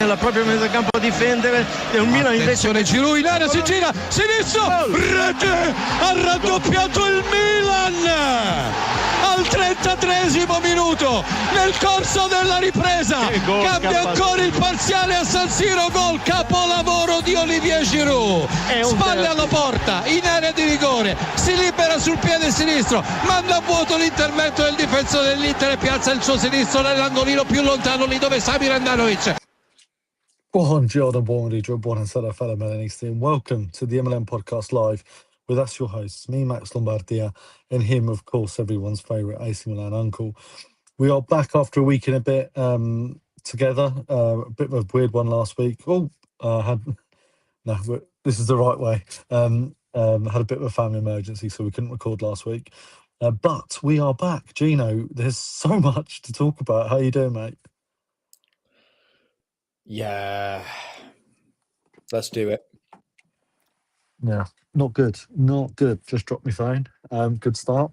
la propria mezza campo a difendere e un Milan invece Giroud in area, si gira sinistro, rete, ha raddoppiato il Milan al 33esimo minuto nel corso della ripresa, cambia ancora il parziale a San Siro, gol capolavoro di Olivier Giroud, spalle alla porta in area di rigore, si libera sul piede sinistro, manda a vuoto l'intervento del difensore dell'Inter e piazza il suo sinistro nell'angolino più lontano, lì dove Samir Handanovic. Buongiorno, buonasera, fellow Milanisti, and welcome to the MLM Podcast Live with us, your hosts, me, Max Lombardia, and him, of course, everyone's favourite AC Milan uncle. We are back after a week and a bit together. A bit of a weird one last week. This is the right way. Had a bit of a family emergency, so we couldn't record last week. But we are back. Gino, there's so much to talk about. How you doing, mate? Yeah, let's do it. Yeah, not good. Just dropped my phone. Good start.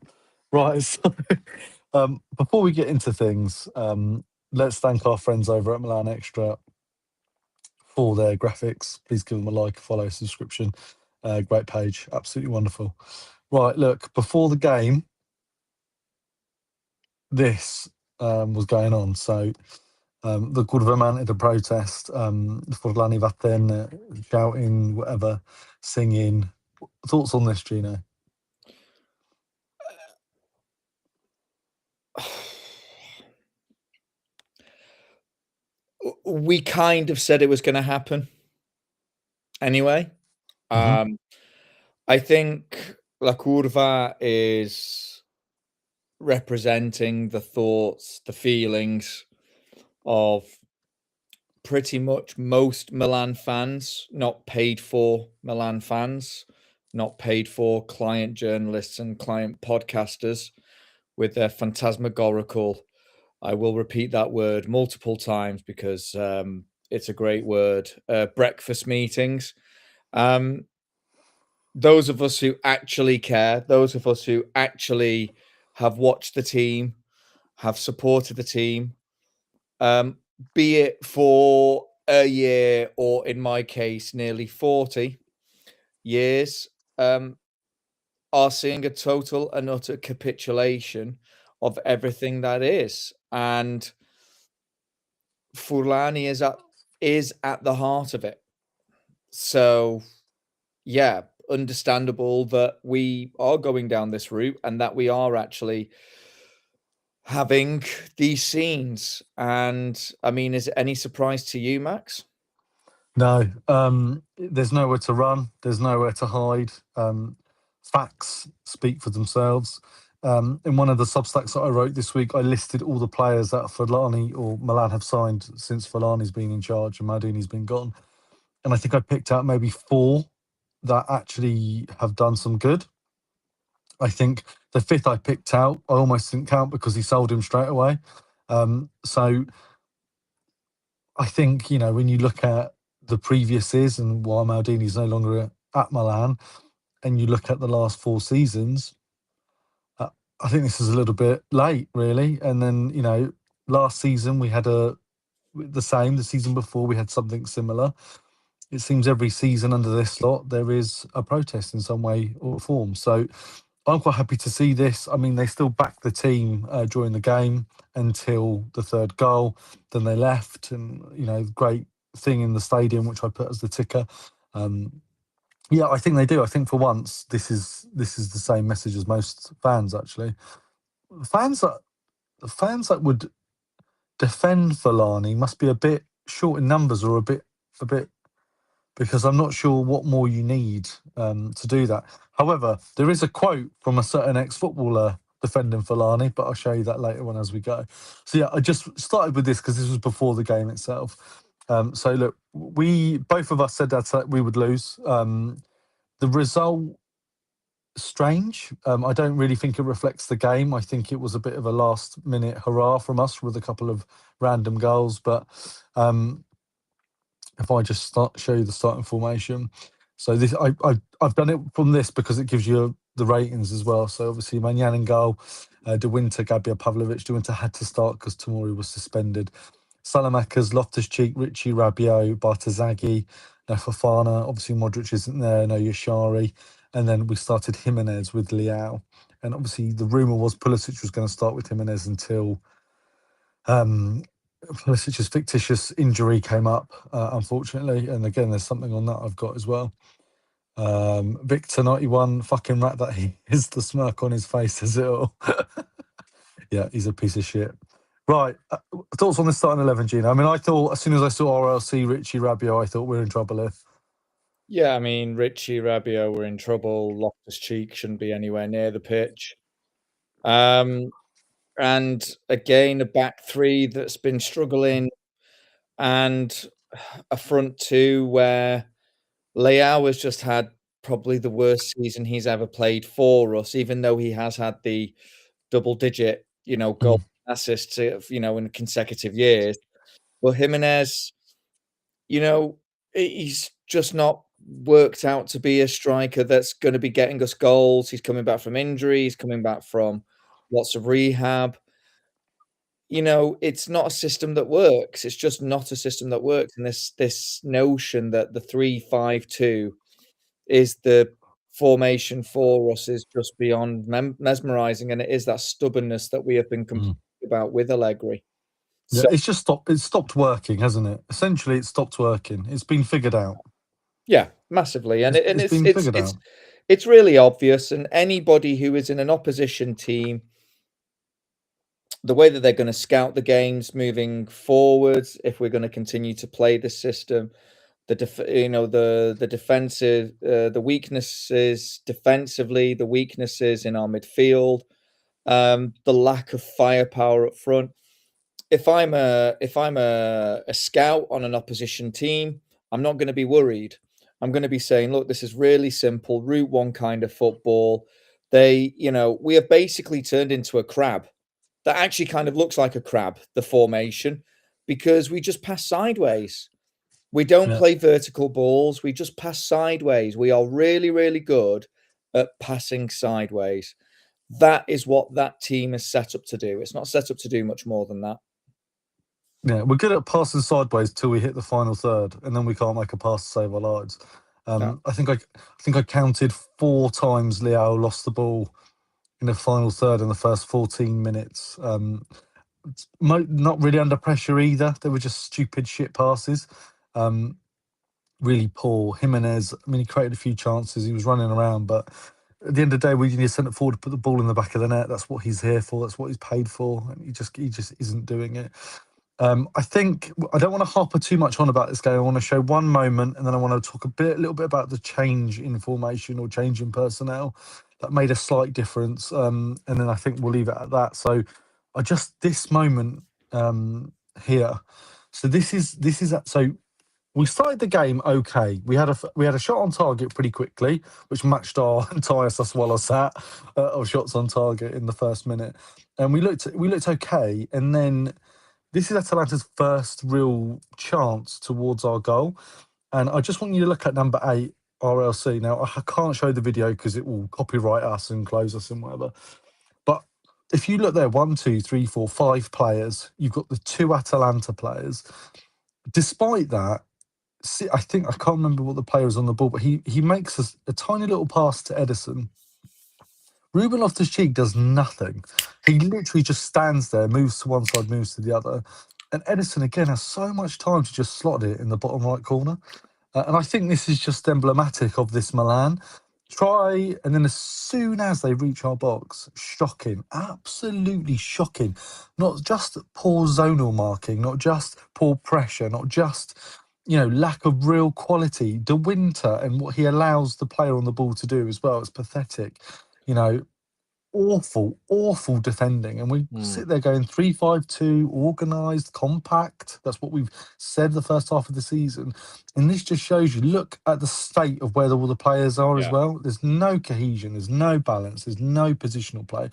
Right, so before we get into things, let's thank our friends over at Milan Extra for their graphics. Please give them a like, follow, subscription. Great page, absolutely wonderful. Right, look, before the game, this was going on. So the curva mounted a protest, Furlani OUT, shouting, whatever, singing. Thoughts on this, Gino? We kind of said it was going to happen anyway. I think La Curva is representing the thoughts, the feelings of pretty much most Milan fans, not paid for Milan fans, not paid for client journalists and client podcasters with their phantasmagorical, I will repeat that word multiple times because it's a great word, breakfast meetings. Those of us who actually care, those of us who actually have watched the team, have supported the team, be it for a year or, in my case, nearly 40 years, are seeing a total and utter capitulation of everything that is. And Furlani is at the heart of it. So, yeah, understandable that we are going down this route and that we are actually having these scenes. And I mean, is it any surprise to you, Max? No, there's nowhere to run. There's nowhere to hide. Facts speak for themselves. In one of the Substacks that I wrote this week, I listed all the players that Furlani or Milan have signed since Furlani's been in charge and Maldini's been gone. And I think I picked out maybe 4 that actually have done some good. I think the 5th I picked out, I almost didn't count because he sold him straight away. So I think, you know, when you look at the previous years and while Maldini's no longer at Milan, and you look at the last 4 seasons, I think this is a little bit late, really. And then, you know, last season we had the season before we had something similar. It seems every season under this lot, there is a protest in some way or form. So I'm quite happy to see this. I mean, they still backed the team during the game until the 3rd goal. Then they left and, you know, great thing in the stadium, which I put as the ticker. Yeah, I think they do. I think for once, this is the same message as most fans, actually. Fans that would defend Furlani must be a bit short in numbers or a bit, because I'm not sure what more you need to do that. However, there is a quote from a certain ex-footballer defending Furlani, but I'll show you that later on as we go. So yeah, I just started with this because this was before the game itself. So look, both of us said that we would lose. The result, strange. I don't really think it reflects the game. I think it was a bit of a last-minute hurrah from us with a couple of random goals. But if I just show you the starting formation. So this, I've done it from this because it gives you the ratings as well. So obviously Manyan in goal, De Winter, Gabriel Pavlovic. De Winter had to start because Tomori was suspended. Salamakers, Loftus-Cheek, Richie, Rabiot, Bartazaghi, no Fofana. Obviously, Modric isn't there, no Yashari. And then we started Jimenez with Leao. And obviously, the rumour was Pulisic was going to start with Jimenez until Pulisic's fictitious injury came up, unfortunately. And again, there's something on that I've got as well. Victor 91, fucking rat that he is, the smirk on his face as it all. Yeah, he's a piece of shit. Right, thoughts on the starting 11, Gino? I mean, I thought as soon as I saw RLC, Richie, Rabiot, I thought we're in trouble here. Yeah, I mean, Richie, Rabiot were in trouble. Loftus-Cheek shouldn't be anywhere near the pitch. And again, a back three that's been struggling, and a front two where Leao has just had probably the worst season he's ever played for us, even though he has had the double-digit, goal assists, in consecutive years. Well, Jimenez, he's just not worked out to be a striker that's going to be getting us goals. He's coming back from injury. He's coming back from lots of rehab. It's not a system that works. It's just not a system that works. And this notion that the 3-5-2 is the formation for us is just beyond mesmerizing. And it is that stubbornness that we have been complaining about with Allegri. Yeah, it's just stopped working, hasn't it? Essentially, it's stopped working. It's been figured out. Yeah, massively. And it's been figured out. It's really obvious. And anybody who is in an opposition team, the way that they're going to scout the games moving forwards, if we're going to continue to play this system, the defensive, the weaknesses defensively, the weaknesses in our midfield, the lack of firepower up front. If I'm a scout on an opposition team, I'm not going to be worried. I'm going to be saying, look, this is really simple, Route 1 kind of football. We have basically turned into a crab. That actually kind of looks like a crab, the formation, because we just pass sideways. We don't play vertical balls. We just pass sideways. We are really, really good at passing sideways. That is what that team is set up to do. It's not set up to do much more than that. Yeah, we're good at passing sideways till we hit the final third, and then we can't make a pass to save our lives. I think I counted 4 times Leao lost the ball in the final third in the first 14 minutes. Not really under pressure either. They were just stupid shit passes. Really poor. Jimenez, I mean, he created a few chances. He was running around, but at the end of the day, we need a centre forward to put the ball in the back of the net. That's what he's here for. That's what he's paid for. And he just isn't doing it. I think I don't want to harper too much on about this game. I want to show one moment, and then I want to talk a little bit about the change in formation or change in personnel that made a slight difference. And then I think we'll leave it at that. So this moment here. So this is so we started the game okay. We had a shot on target pretty quickly, which matched our entire Sassuolo sat of shots on target in the first minute, and we looked okay. And then this is Atalanta's first real chance towards our goal, and I just want you to look at number 8. RLC. Now, I can't show the video because it will copyright us and close us and whatever. But if you look there, 1, 2, 3, 4, 5 players, you've got the 2 Atalanta players. Despite that, I can't remember what the player is on the ball, but he makes a tiny little pass to Edison. Ruben Loftus-Cheek does nothing. He literally just stands there, moves to one side, moves to the other. And Edison, again, has so much time to just slot it in the bottom right corner. And I think this is just emblematic of this Milan. And then as soon as they reach our box, shocking, absolutely shocking. Not just poor zonal marking, not just poor pressure, not just, lack of real quality. De Winter and what he allows the player on the ball to do as well, it's pathetic. Awful defending. And we sit there going 3-5-2, organised, compact. That's what we've said the first half of the season. And this just shows you, look at the state of where all the players are as well. There's no cohesion, there's no balance, there's no positional play.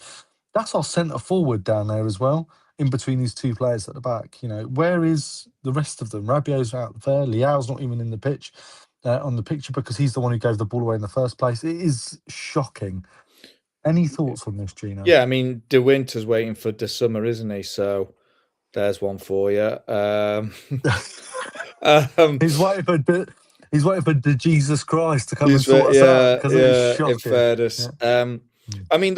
That's our centre forward down there as well, in between these 2 players at the back. Where is the rest of them? Rabiot's out there. Leao's not even in the pitch, on the picture, because he's the one who gave the ball away in the first place. It is shocking. Any thoughts on this, Gino? Yeah, I mean, De Winter's waiting for De Summer, isn't he? So There's one for you. He's waiting for the Jesus Christ to come and He's sort us out because it was in shocking. fairness. I mean,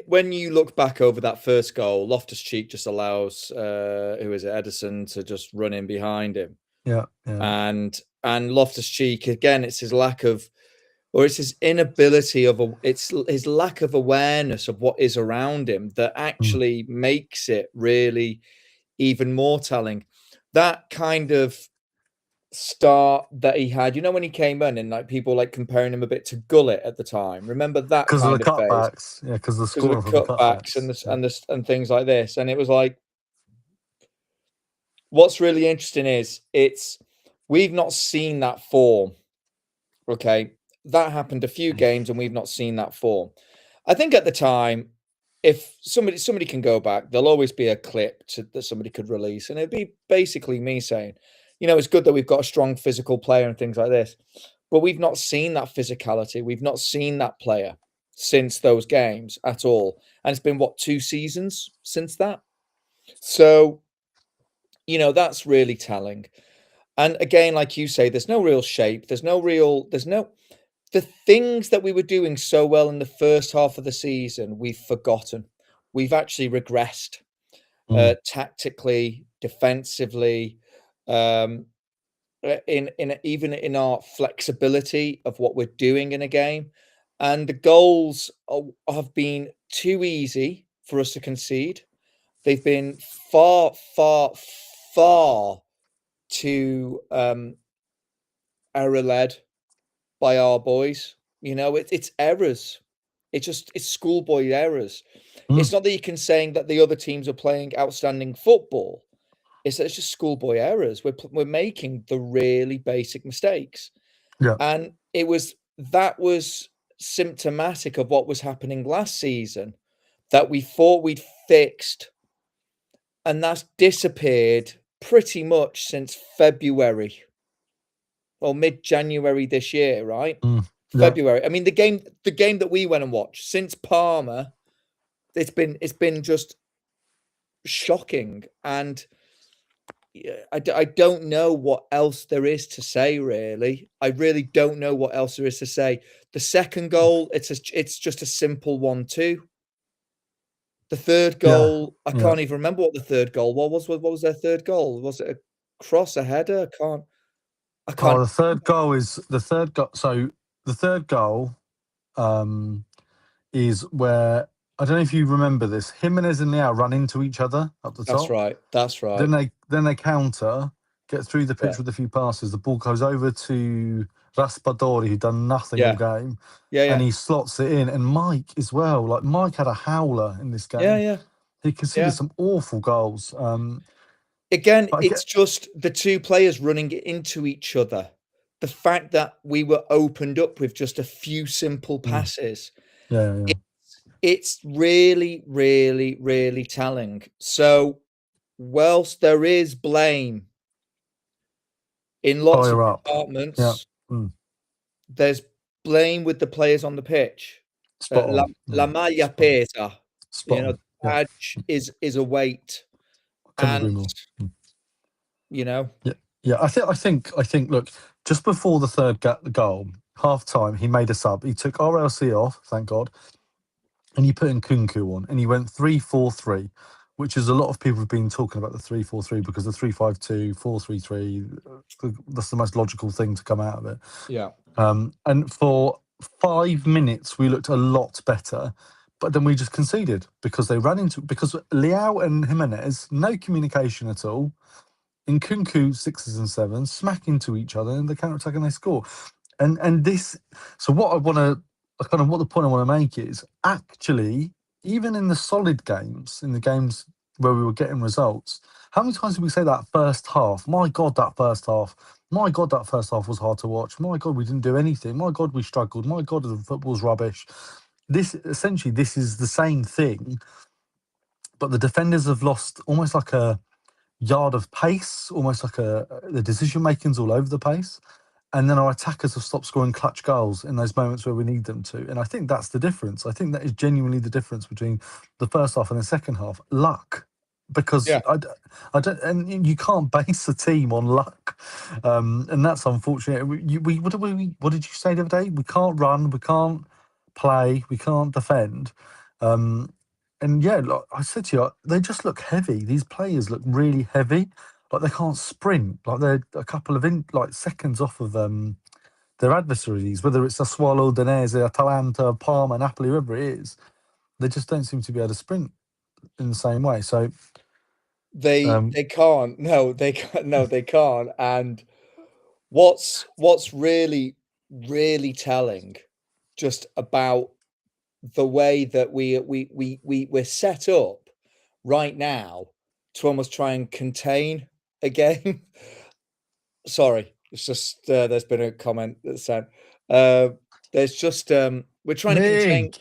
when you look back over that first goal, Loftus-Cheek just allows who is it, Edison, to just run in behind him. Yeah. And Loftus-Cheek, again, it's his lack of, or it's his inability it's his lack of awareness of what is around him that actually makes it really even more telling. That kind of start that he had, when he came in and like people like comparing him a bit to Gullit at the time. Remember that because of the phase? cutbacks, because the scoring from the cutbacks and things like this. And it was like, what's really interesting is we've not seen that form. Okay, that happened a few games, and we've not seen that form. I think at the time, if somebody can go back, there'll always be a clip that somebody could release, and it'd be basically me saying, it's good that we've got a strong physical player and things like this, but we've not seen that physicality. We've not seen that player since those games at all. And it's been, 2 seasons since that? So, that's really telling. And again, like you say, there's no real shape. The things that we were doing so well in the first half of the season, we've forgotten. We've actually regressed tactically, defensively, even in our flexibility of what we're doing in a game. And the goals have been too easy for us to concede. They've been far, far, far too error-led by our boys. It's errors. It's schoolboy errors. It's not that you can say that the other teams are playing outstanding football. It's just schoolboy errors. We're making the really basic mistakes. Yeah. And that was symptomatic of what was happening last season that we thought we'd fixed. And that's disappeared pretty much since February or mid-January this year, right? February. I mean, the game that we went and watched since Parma, it's been just shocking. And I don't know what else there is to say, really. I really don't know what else there is to say. The second goal, it's just a simple 1-2. The third goal, I can't even remember what the third goal was. What was their third goal? Was it a cross, a header? I can't. Oh, the third goal is the third goal. So the third goal is where, I don't know if you remember this, Jimenez and Leao run into each other up the top. That's right. Then they counter, get through the pitch with a few passes. The ball goes over to Raspadori, who'd done nothing all game. And he slots it in. And Mike as well. Like, Mike had a howler in this game. He conceded some awful goals. Again, it's just the two players running into each other. The fact that we were opened up with just a few simple passes. It's really, really, really telling. So, whilst there is blame in lots of departments, there's blame with the players on the pitch. La maglia pesa. The badge is a weight. And, I think. Look, just before the third goal, half time, he made a sub. He took RLC off, thank God, and he put in Kunku on, and he went 3-4-3, which is a lot of people have been talking about the 3-4-3 because the 3-5-2, 4-3-3, that's the most logical thing to come out of it. Yeah. And for 5 minutes, we looked a lot better. But then we just conceded because because Leao and Jimenez, no communication at all. In Kunku, 6s and 7s, smack into each other in the counter-attack and they score. And this, so what I want to, what the point I want to make is, actually, even in the solid games, in the games where we were getting results, how many times did we say that first half? My God, that first half. My God, that first half was hard to watch. My God, we didn't do anything. My God, we struggled. My God, the football's rubbish. This is the same thing, but the defenders have lost almost like a yard of pace, almost like the decision making's all over the place, and then our attackers have stopped scoring clutch goals in those moments where we need them to. And I think that's the difference. I think that is genuinely the difference between the first half and the second half. Luck. because I don't, and you can't base a team on luck, and that's unfortunate. What did you say the other day? We can't run, we can't play, we can't defend, and yeah, like I said to you, they just look heavy. These players look really heavy, like they can't sprint, like they're a couple of seconds off of their adversaries, whether it's Sassuolo, Udinese, Atalanta, Parma, Napoli, whoever it is. They just don't seem to be able to sprint in the same way. So they can't. No, they can't. No, they can't. And what's really telling, just about the way that we're set up right now to almost try and contain a game. Sorry, it's just there's been a comment that said there's just we're trying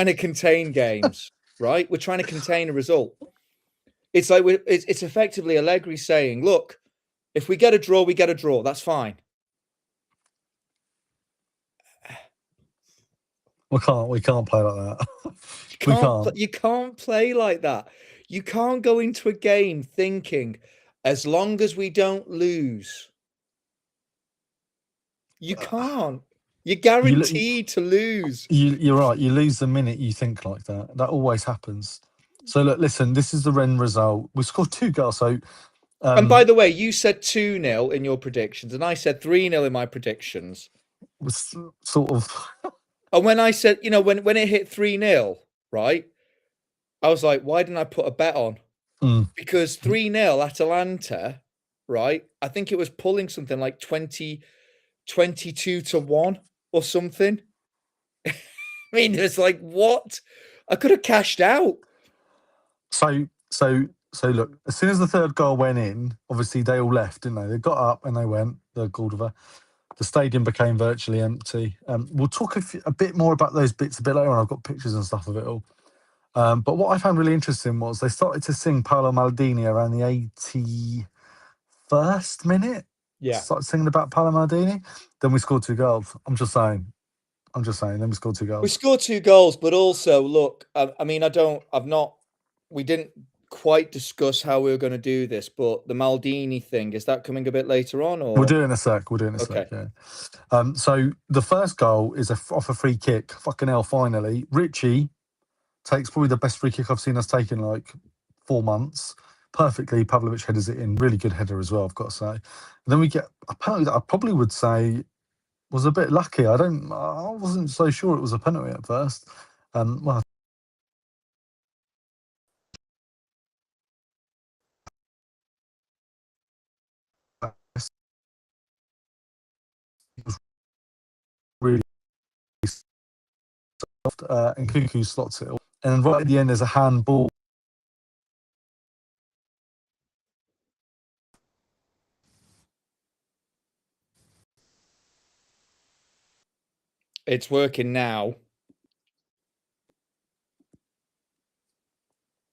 to contain games, right? We're trying to contain a result. It's like it's effectively Allegri saying, look, if we get a draw, we get a draw. That's fine. We can't play like that. You can't play like that. You can't go into a game thinking, as long as we don't lose. You can't. You're guaranteed to lose. You're right. You lose the minute you think like that. That always happens. So look, listen, this is the end result. We scored 2 goals. So, and by the way, you said 2-0 in your predictions, and I said 3-0 in my predictions. Was sort of. And when I said, when it hit 3-0, right, I was like, why didn't I put a bet on? Because 3-0 Atalanta, right, I think it was pulling something like 22-1 or something. I mean, it's like, what? I could have cashed out. So look, as soon as the 3rd goal went in, obviously they all left, didn't they? They got up and they went, the Cordova. The stadium became virtually empty. We'll talk a bit more about those bits a bit later on. I've got pictures and stuff of it all. But what I found really interesting was they started to sing Paolo Maldini around the 81st minute. Yeah. Started singing about Paolo Maldini. Then we scored 2 goals. I'm just saying. Then we scored 2 goals. We scored 2 goals, but also, look, we didn't quite discuss how we were going to do this, but the Maldini thing, is that coming a bit later on? Or we'll do it in a sec. Yeah. So the first goal is off a free kick. Fucking hell, finally. Richie takes probably the best free kick I've seen us take in like 4 months. Perfectly, Pavlovic headers it in. Really good header as well, I've got to say. And then we get a penalty that I probably would say was a bit lucky. I wasn't so sure it was a penalty at first. Well, it was really soft, and Cuckoo slots it. And then right at the end, there's a handball. It's working now.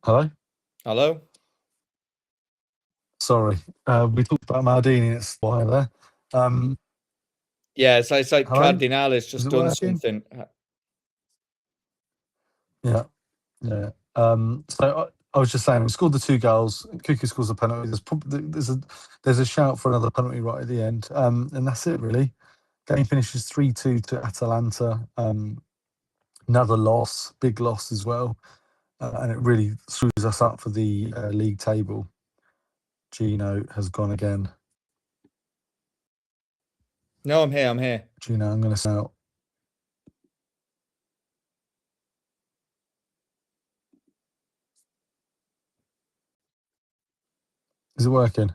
Hello? Sorry. We talked about Maldini. It's why there. Yeah, it's like Hello? Cardinale has just done something. Yeah. So I was just saying, we scored the 2 goals. Cuckoo scores a penalty. There's a shout for another penalty right at the end, and that's it really. Game finishes 3-2 to Atalanta. Another loss, big loss as well, and it really screws us up for the league table. Gino has gone again. No, I'm here. Gino, I'm going to say out. Is it working?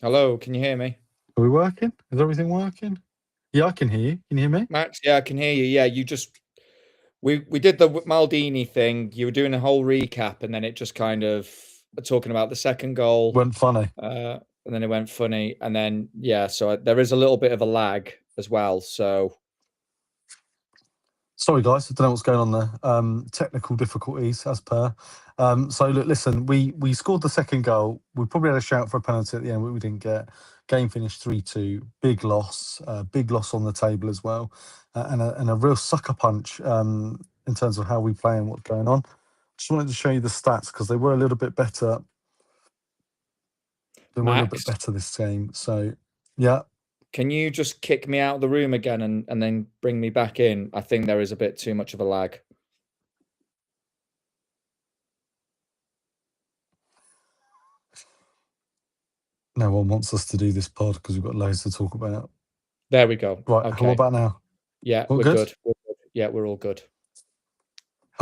Hello, can you hear me? Are we working? Is everything working? Yeah, I can hear you. Can you hear me? Max, yeah, I can hear you. Yeah, you just... We did the Maldini thing. You were doing a whole recap, and then it just kind of talking about the second goal. Went funny. And then it went funny. And then, yeah, so there is a little bit of a lag as well. So... Sorry, guys. I don't know what's going on there. Technical difficulties, as per. So, look, listen, we scored the second goal. We probably had a shout for a penalty at the end, but we didn't get. Game finished 3-2. Big loss on the table as well. and a real sucker punch in terms of how we play and what's going on. Just wanted to show you the stats because they were a little bit better. They were a little bit better this game. So, yeah. Can you just kick me out of the room again and then bring me back in? I think there is a bit too much of a lag. No one wants us to do this pod because we've got loads to talk about. There we go. Right, okay. What about now? Yeah, we're good. Yeah, we're all good.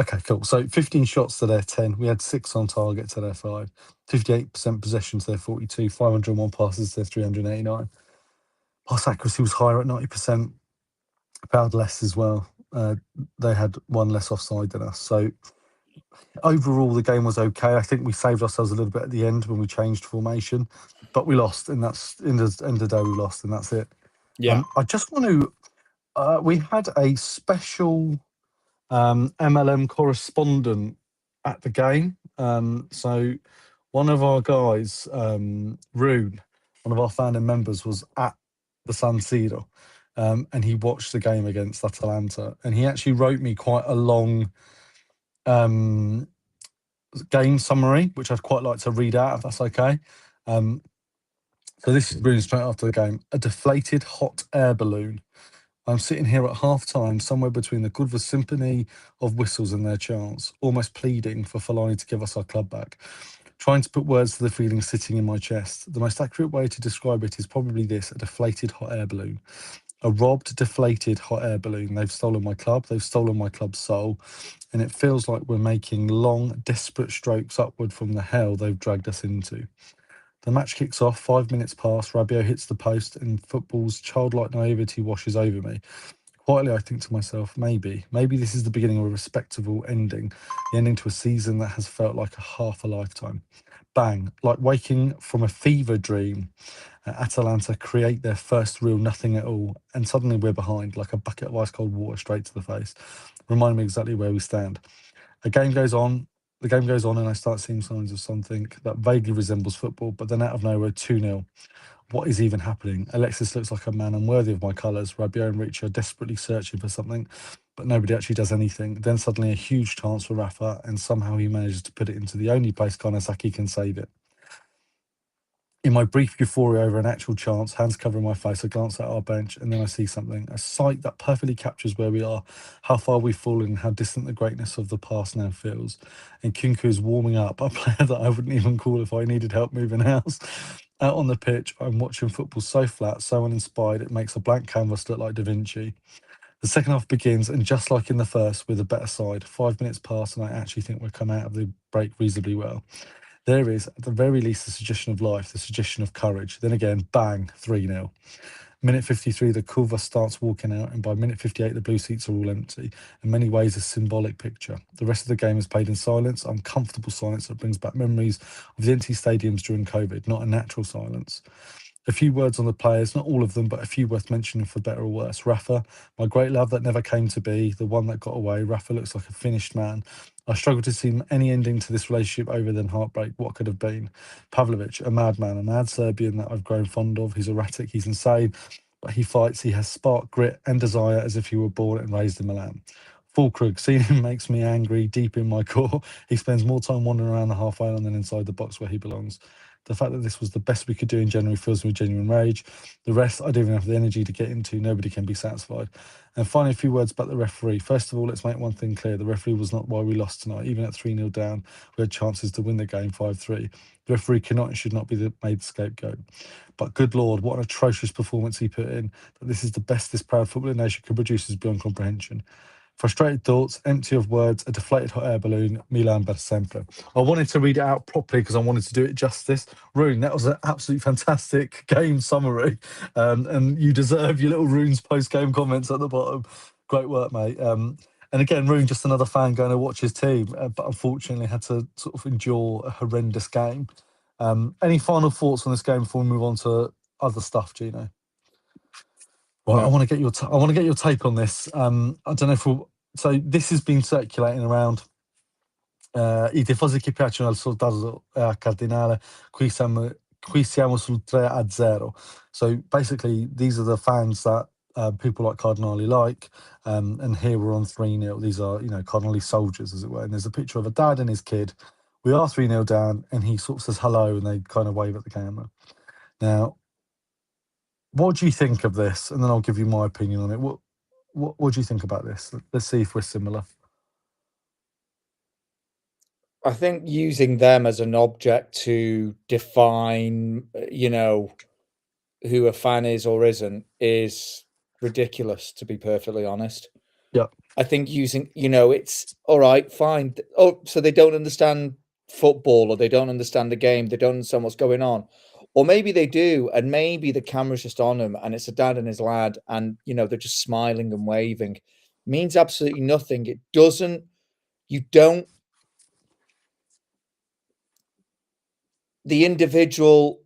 Okay, cool. So 15 shots to their 10. We had 6 on target to their 5. 58% possession to their 42. 501 passes to their 389. Pass accuracy was higher at 90%. Fouled less as well. They had 1 less offside than us. So overall, the game was okay. I think we saved ourselves a little bit at the end when we changed formation, but we lost, and that's in the end of the day we lost, and that's it. Yeah. I just want to. We had a special MLM correspondent at the game. So one of our guys, Rune, one of our founding members, was at the San Siro, and he watched the game against Atalanta, and he actually wrote me quite a long game summary, which I'd quite like to read out, if that's okay. So this is Rune straight after the game. A deflated hot air balloon. I'm sitting here at half-time, somewhere between the Curva symphony of whistles and their chants, almost pleading for Furlani to give us our club back, trying to put words to the feeling sitting in my chest. The most accurate way to describe it is probably this: a deflated hot air balloon. A robbed, deflated hot air balloon. They've stolen my club, they've stolen my club's soul, and it feels like we're making long, desperate strokes upward from the hell they've dragged us into. The match kicks off, 5 minutes pass, Rabiot hits the post, and football's childlike naivety washes over me. Quietly, I think to myself, maybe this is the beginning of a respectable ending, the ending to a season that has felt like half a lifetime. Bang, like waking from a fever dream. Atalanta create their first real nothing at all, and suddenly we're behind, like a bucket of ice cold water straight to the face. Remind me exactly where we stand. The game goes on, and I start seeing signs of something that vaguely resembles football, but then out of nowhere, 2-0. What is even happening? Alexis looks like a man unworthy of my colours. Rabiot and Ricci are desperately searching for something, but nobody actually does anything. Then suddenly a huge chance for Rafa, and somehow he manages to put it into the only place Konosaki can save it. In my brief euphoria over an actual chance, hands covering my face, I glance at our bench, and then I see something, a sight that perfectly captures where we are, how far we've fallen, and how distant the greatness of the past now feels. And Kunku is warming up, a player that I wouldn't even call if I needed help moving house. Out on the pitch, I'm watching football so flat, so uninspired, it makes a blank canvas look like Da Vinci. The second half begins, and just like in the first, with a better side. 5 minutes pass, and I actually think we'll come out of the break reasonably well. There is, at the very least, the suggestion of life, the suggestion of courage. Then again, bang, 3-0. Minute 53, the Curva starts walking out, and by minute 58, the blue seats are all empty. In many ways, a symbolic picture. The rest of the game is played in silence, uncomfortable silence that brings back memories of the empty stadiums during COVID, not a natural silence. A few words on the players, not all of them, but a few worth mentioning for better or worse. Rafa, my great love that never came to be, the one that got away. Rafa looks like a finished man. I struggle to see any ending to this relationship other than heartbreak. What could have been? Pavlovic, a madman, a mad Serbian that I've grown fond of. He's erratic, he's insane, but he fights. He has spark, grit, and desire as if he were born and raised in Milan. Fulkrug, seeing him makes me angry deep in my core. He spends more time wandering around the halfway line than inside the box where he belongs. The fact that this was the best we could do in January fills me with genuine rage. The rest, I don't even have the energy to get into. Nobody can be satisfied. And finally, a few words about the referee. First of all, let's make one thing clear. The referee was not why we lost tonight. Even at 3-0 down, we had chances to win the game 5-3. The referee cannot and should not be made scapegoat. But good Lord, what an atrocious performance he put in. That this is the best this proud footballing nation can produce is beyond comprehension. Frustrated thoughts, empty of words, a deflated hot air balloon, Milan per sempre. I wanted to read it out properly because I wanted to do it justice. Rune, that was an absolutely fantastic game summary. And you deserve your little Rune's post-game comments at the bottom. Great work, mate. And again, Rune, just another fan going to watch his team, but unfortunately had to sort of endure a horrendous game. Any final thoughts on this game before we move on to other stuff, Gino? Well, I want to get your take on this. I don't know if so this has been circulating around. I tifosi che piacciono al soldato cardinale, qui siamo sul 3-0. So basically, these are the fans that people like Cardinale like, and here we're on 3-0. These are, Cardinale soldiers, as it were. And there's a picture of a dad and his kid. We are 3-0 down, and he sort of says hello, and they kind of wave at the camera. Now, what do you think of this? And then I'll give you my opinion on it. What do you think about this? Let's see if we're similar. I think using them as an object to define, who a fan is or isn't is ridiculous, to be perfectly honest. Yeah. I think using, it's all right, fine. Oh, so they don't understand football, or they don't understand the game. They don't understand what's going on. Or maybe they do, and maybe the camera's just on them, and it's a dad and his lad, and, they're just smiling and waving. It means absolutely nothing. The individual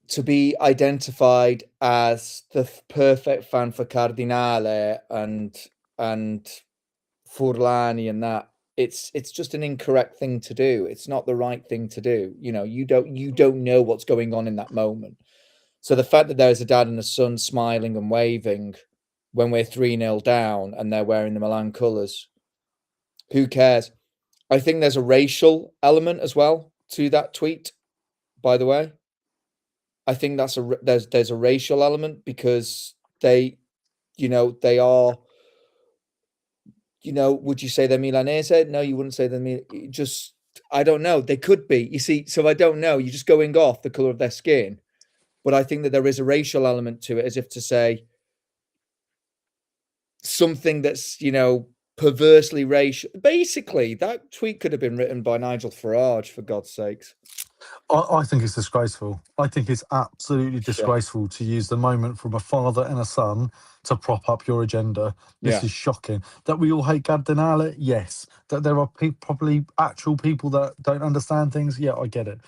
to be identified as the perfect fan for Cardinale and Furlani and that, it's just an incorrect thing to do. It's not the right thing to do. You don't know what's going on in that moment. So the fact that there's a dad and a son smiling and waving when we're 3-0 down and they're wearing the Milan colours, who cares? I think there's a racial element as well to that tweet, by the way. I think there's a racial element, because they are, would you say they're Milanese? No, you wouldn't say they're just, I don't know. They could be, you see. So I don't know. You're just going off the colour of their skin. But I think that there is a racial element to it, as if to say something that's, perversely racial. Basically, that tweet could have been written by Nigel Farage, for God's sakes. I think it's disgraceful. I think it's absolutely disgraceful to use the moment from a father and a son to prop up your agenda. This is shocking. That we all hate Cardinale, yes. That there are probably actual people that don't understand things, yeah, I get it.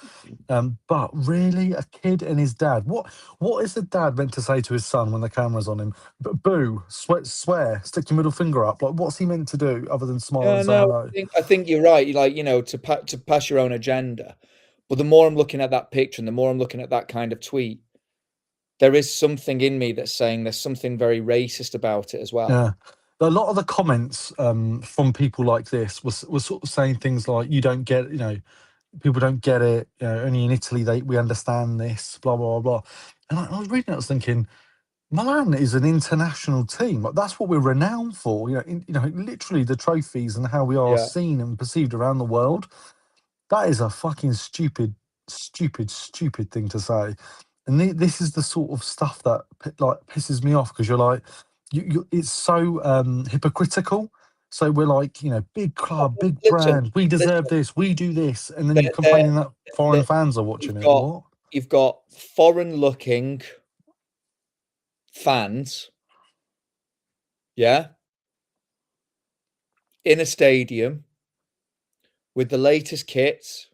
But really, a kid and his dad. What is the dad meant to say to his son when the camera's on him? Boo, swear, stick your middle finger up. Like, what's he meant to do other than smile and say hello? I think you're right. To pass your own agenda. But the more I'm looking at that picture, and the more I'm looking at that kind of tweet, there is something in me that's saying there's something very racist about it as well. Yeah. A lot of the comments from people like this was sort of saying things like, you don't get, people don't get it. Only in Italy we understand this, blah, blah, blah. And I was reading it, I was thinking, Milan is an international team. Like, that's what we're renowned for. Literally the trophies and how we are seen and perceived around the world. That is a fucking stupid thing to say. And this is the sort of stuff that pisses me off, because you're like, it's so hypocritical. So we're like, big club, big brand, we deserve this, we do this, and then you're complaining that foreign fans are watching it. What? You've got foreign-looking fans, in a stadium with the latest kits,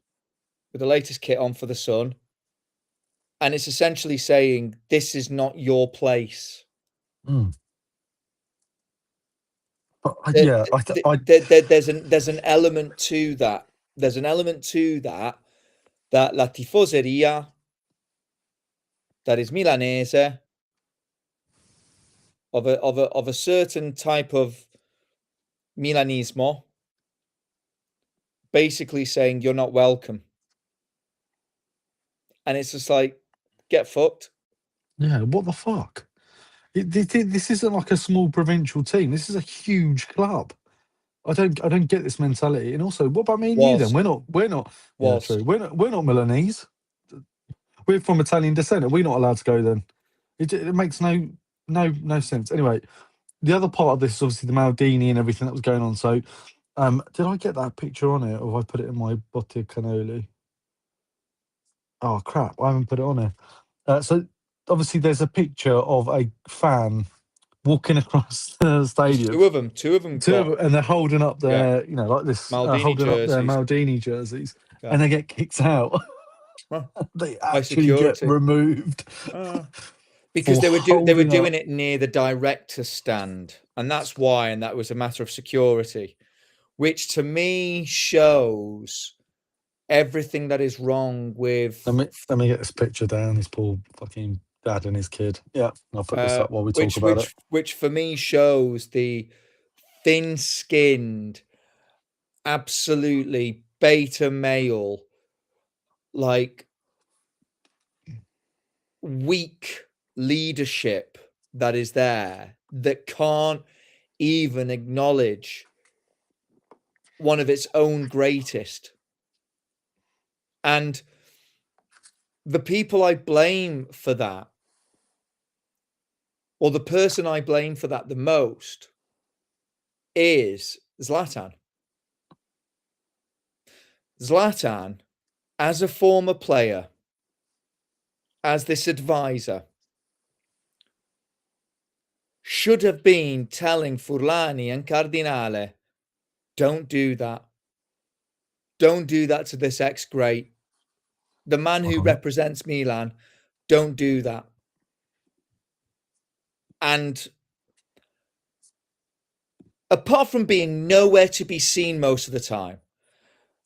with the latest kit on for the sun, and it's essentially saying, this is not your place. But there's an element to that. There's an element to that la tifoseria that is Milanese, of a certain type of Milanismo, basically saying you're not welcome. And it's just like, get fucked. Yeah, what the fuck? This isn't like a small provincial team. This is a huge club. I don't get this mentality. And also, what about me and you then? We're not. Yeah, true. We're not Milanese. We're from Italian descent. Are we not allowed to go then? It makes no sense. Anyway, the other part of this is obviously the Maldini and everything that was going on. So, did I get that picture on it, or have I put it in my botte cannoli? Oh crap! I haven't put it on here. So obviously, there's a picture of a fan walking across the stadium. Two of them, and they're holding up their, like this, holding up their Maldini jerseys, and they get kicked out. They actually get removed because they were doing it near the director's stand, and that's why. And that was a matter of security, which to me shows everything that is wrong with. Let me get this picture down. This poor fucking dad and his kid. Yeah, I'll put this up while we talk about it. Which for me shows the thin-skinned, absolutely beta male, like weak leadership that is there, that can't even acknowledge one of its own greatest. And the people I blame for that, or the person I blame for that the most, is Zlatan. Zlatan, as a former player, as this advisor, should have been telling Furlani and Cardinale, don't do that. Don't do that to this ex-great. The man who represents Milan, don't do that. And apart from being nowhere to be seen most of the time,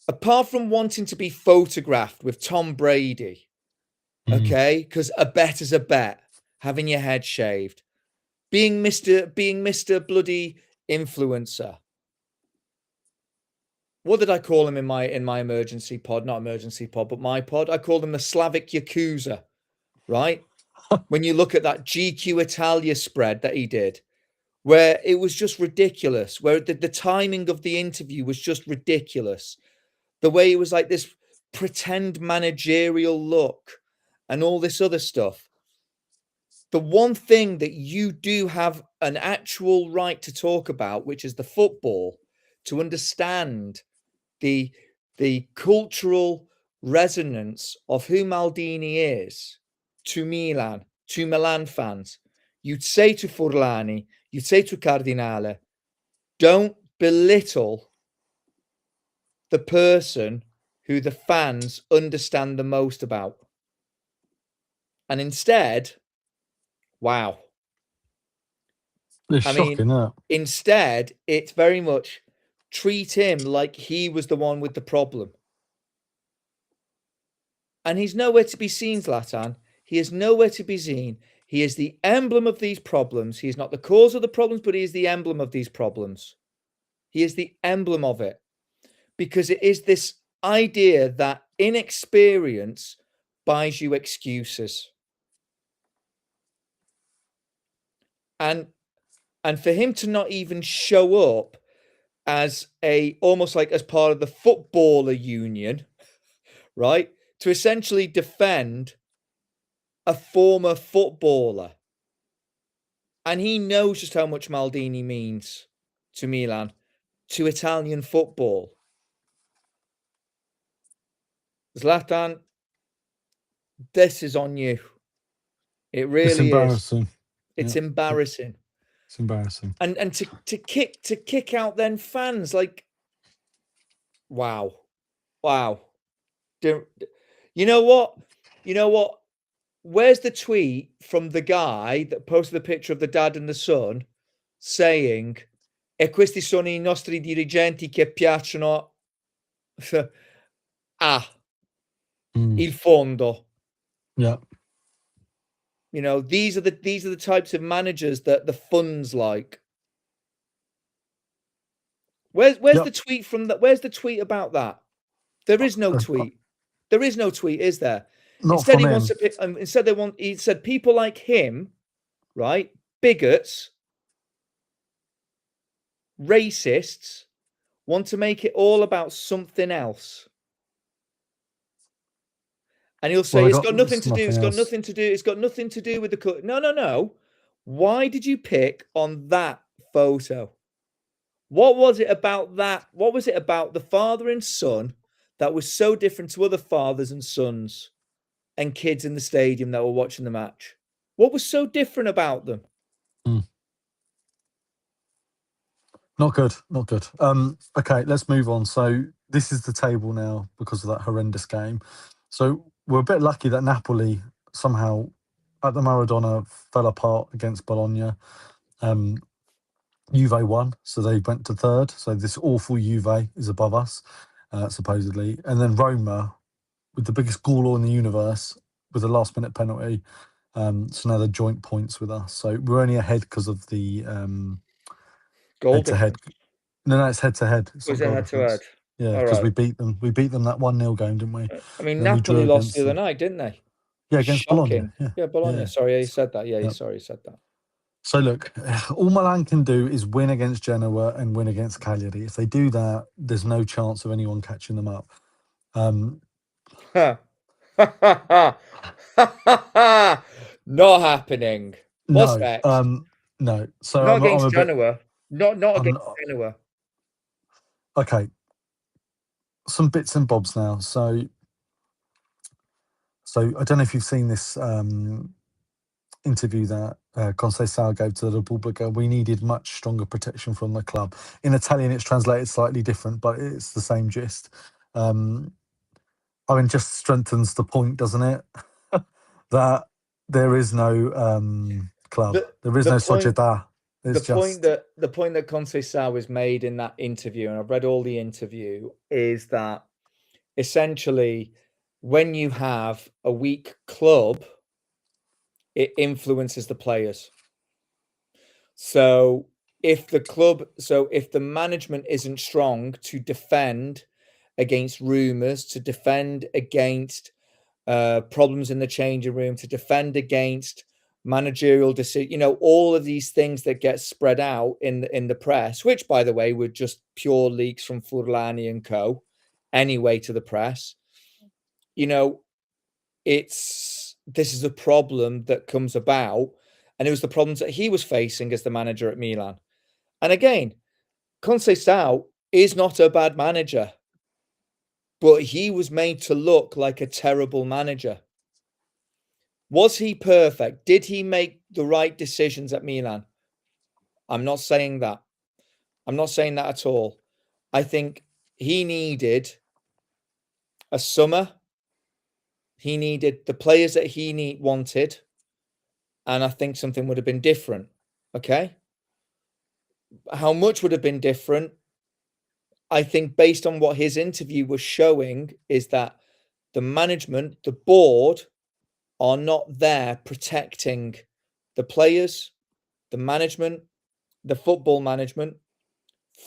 apart from wanting to be photographed with Tom Brady, okay, because a bet is a bet, having your head shaved, being Mr. bloody influencer. What did I call him in my emergency pod? Not emergency pod, but my pod. I called him the Slavic Yakuza, right? When you look at that GQ Italia spread that he did, where it was just ridiculous, where the timing of the interview was just ridiculous. The way it was like this pretend managerial look and all this other stuff. The one thing that you do have an actual right to talk about, which is the football, to understand the cultural resonance of who Maldini is to Milan fans, you'd say to Furlani, you'd say to Cardinale, don't belittle the person who the fans understand the most about. And instead, wow. It's shocking, isn't it? Instead, it's very much treat him like he was the one with the problem. And he's nowhere to be seen, Zlatan. He is nowhere to be seen. He is the emblem of these problems. He is not the cause of the problems, but he is the emblem of these problems. He is the emblem of it. Because it is this idea that inexperience buys you excuses. And for him to not even show up as almost like as part of the footballer union, right? To essentially defend a former footballer. And he knows just how much Maldini means to Milan, to Italian football. Zlatan, this is on you. It really is. It's embarrassing. It's embarrassing. It's embarrassing. And to kick out then fans, like, wow. You know what? Where's the tweet from the guy that posted the picture of the dad and the son saying, e questi sono I nostri dirigenti che piacciono il fondo. Yeah. You know, these are the types of managers that the funds like. Where's the tweet from that? Where's the tweet about that? There is no tweet. There is no tweet, is there? Instead, he wants to pick, he said people like him, right? Bigots, racists, want to make it all about something else. And he'll say, it's got nothing to do. It's got nothing to do. It's got nothing to do with the... No. Why did you pick on that photo? What was it about that? What was it about the father and son that was so different to other fathers and sons and kids in the stadium that were watching the match? What was so different about them? Not good. Okay, let's move on. So this is the table now because of that horrendous game. So we're a bit lucky that Napoli somehow at the Maradona fell apart against Bologna. Juve won, so they went to third. So this awful Juve is above us, supposedly. And then Roma, with the biggest ghoul in the universe, with a last-minute penalty, So now they're joint points with us. So we're only ahead because of the Goal head-to-head. difference. No, it's head-to-head. It's Was not it goal head-to-head? difference. Yeah, All because right. we beat them. We beat them that 1-0 game, didn't we? I mean, Then we drew Napoli lost against the other them. night, didn't they? Yeah, against Bologna. Shocking. Yeah, Bologna. Yeah. Sorry, you said that. Yeah, Yep. sorry, you said that. So look, all Milan can do is win against Genoa and win against Cagliari. If they do that, there's no chance of anyone catching them up. Not happening. What's No, next? no. So Not I'm against a bit. Genoa. Not against Genoa. Okay. Some bits and bobs now. So I don't know if you've seen this interview that Conceição gave to the Repubblica. We needed much stronger protection from the club. In Italian, it's translated slightly different, but it's the same gist. I mean, just strengthens the point, doesn't it? That there is no club. There is no società. The point that Conceição was made in that interview, and I've read all the interview, is that essentially when you have a weak club, it influences the players. So if the management isn't strong to defend against rumors, to defend against problems in the changing room, to defend against managerial decision, all of these things that get spread out in the press, which, by the way, were just pure leaks from Furlani and co. Anyway, to the press, this is a problem that comes about, and it was the problems that he was facing as the manager at Milan. And again, Conceição is not a bad manager, but he was made to look like a terrible manager. Was he perfect? Did he make the right decisions at Milan? I'm not saying that. I'm not saying that at all. I think he needed a summer. He needed the players that he wanted. And I think something would have been different. Okay? How much would have been different? I think based on what his interview was showing is that the management, the board, are not there protecting the players, the management, the football management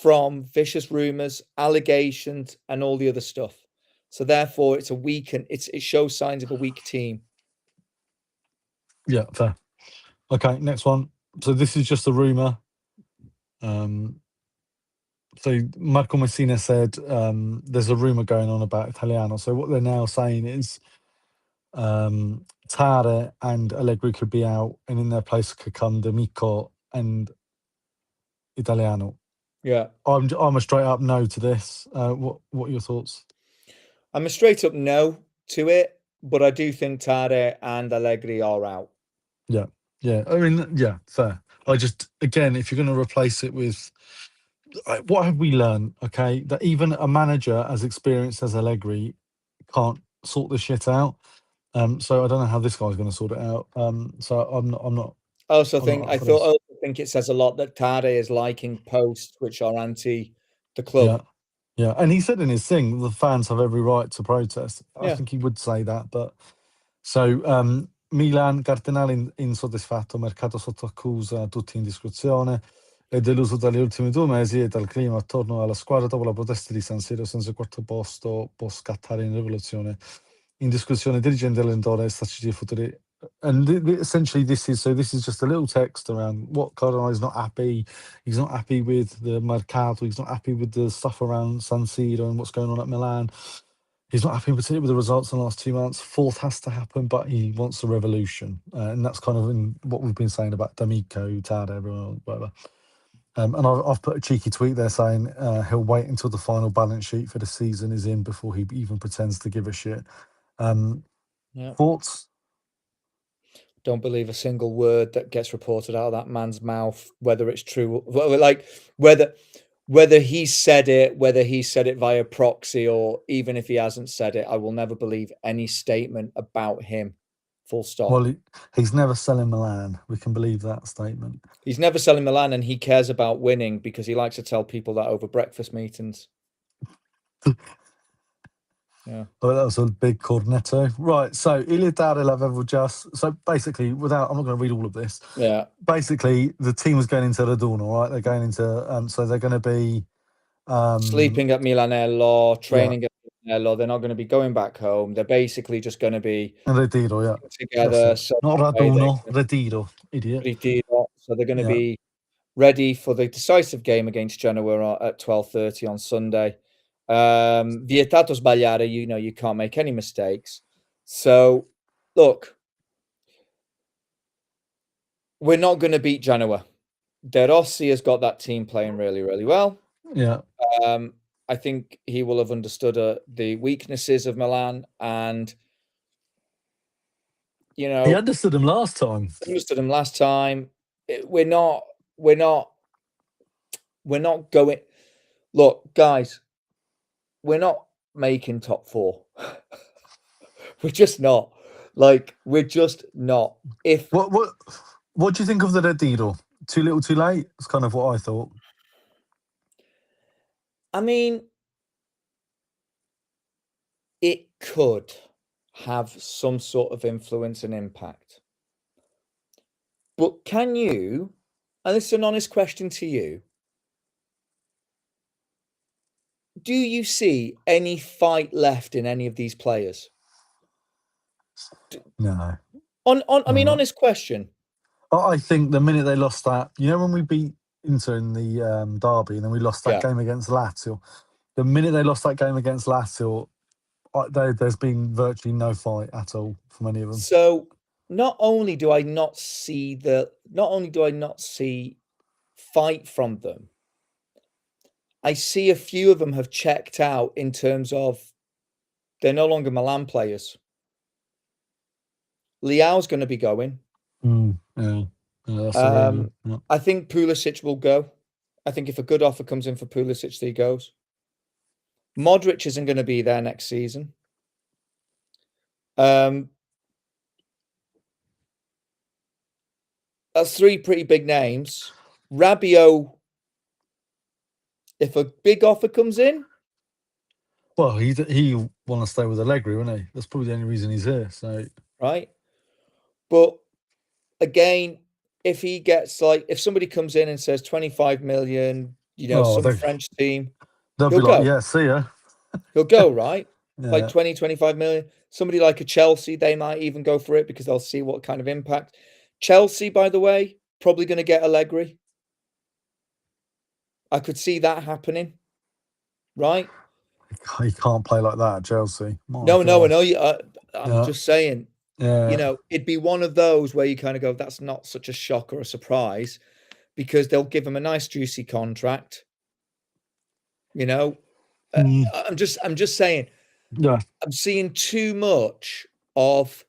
from vicious rumors, allegations, and all the other stuff. So therefore, it shows signs of a weak team. Yeah, fair. Okay, next one. So this is just a rumor. So Marco Messina said there's a rumor going on about Italiano. So what they're now saying is Tare and Allegri could be out, and in their place could come D'Amico and Italiano. Yeah, I'm a straight up no to this. What are your thoughts? I'm a straight up no to it, but I do think Tare and Allegri are out. Yeah. I mean, yeah, fair. I just, again, if you're going to replace it with, what have we learned? Okay, that even a manager as experienced as Allegri can't sort this shit out. So I don't know how this guy's going to sort it out. So I'm not. I also think it says a lot that Tare is liking posts which are anti the club. Yeah, and he said in his thing, the fans have every right to protest. I think he would say that, but so Milan, Cardinale insoddisfatto, mercato sotto accusa, tutti in discussione, è deluso dagli ultimi 2 mesi e dal clima attorno alla squadra dopo la protesta di San Siro senza il quarto posto può scattare in rivoluzione. In discussione dirigente allenatore strategy futuri. And essentially this is just a little text around what Cardinale is not happy. He's not happy with the mercato. He's not happy with the stuff around San Siro and what's going on at Milan. He's not happy particularly with the results in the last 2 months. Fourth has to happen, but he wants a revolution. And that's kind of in what we've been saying about D'Amico, Tade, everyone, whatever. And I've put a cheeky tweet there saying he'll wait until the final balance sheet for the season is in before he even pretends to give a shit. Thoughts? Don't believe a single word that gets reported out of that man's mouth, whether it's true, like whether he said it via proxy, or even if he hasn't said it, I will never believe any statement about him. Full stop. Well, he's never selling Milan. We can believe that statement. He's never selling Milan, and he cares about winning because he likes to tell people that over breakfast meetings. Yeah. But that was a big cornetto. Right, so Ile Dare la Vevo Just. So basically, I'm not going to read all of this. Yeah. Basically, the team was going into the dawn, all right? They're going into, so they're going to be... sleeping at Milanello, training at Milanello. They're not going to be going back home. They're basically just going to be Retiro, yeah. together. So Not raduno, retiro, idiot. Retiro. So they're going to Yeah. be ready for the decisive game against Genoa at 12:30 on Sunday. Vietato sbagliare, you can't make any mistakes. So, look, we're not going to beat Genoa. De Rossi has got that team playing really, really well. Yeah. I think he will have understood the weaknesses of Milan, and he understood him last time. We're not going. Look, guys, we're not making top 4. We're just not. We're just not. What do you think of the Retiro? Too little, too late? It's kind of what I thought. I mean, it could have some sort of influence and impact. But can you, and this is an honest question to you, do you see any fight left in any of these players? No. Honest question. I think the minute they lost that, when we beat Inter in the derby and then we lost that game against Lazio, the minute they lost that game against Lazio, there's been virtually no fight at all from any of them. So not only do I not see fight from them, I see a few of them have checked out in terms of they're no longer Milan players. Leao's going to be going. I think Pulisic will go. I think if a good offer comes in for Pulisic, he goes. Modric isn't going to be there next season. That's 3 pretty big names. Rabiot, if a big offer comes in. Well, he want to stay with Allegri, wouldn't he? That's probably the only reason he's here. So right. But again, if he gets if somebody comes in and says 25 million, some French team, they'll be like, yeah, see ya. He'll go, right? 20, 25 million. Somebody like a Chelsea, they might even go for it because they'll see what kind of impact. Chelsea, by the way, probably going to get Allegri. I could see that happening, right? He can't play like that at Chelsea. No, I know. I'm just saying. Yeah. It'd be one of those where you kind of go, that's not such a shock or a surprise because they'll give him a nice juicy contract. I'm just saying. Yeah. I'm seeing too much of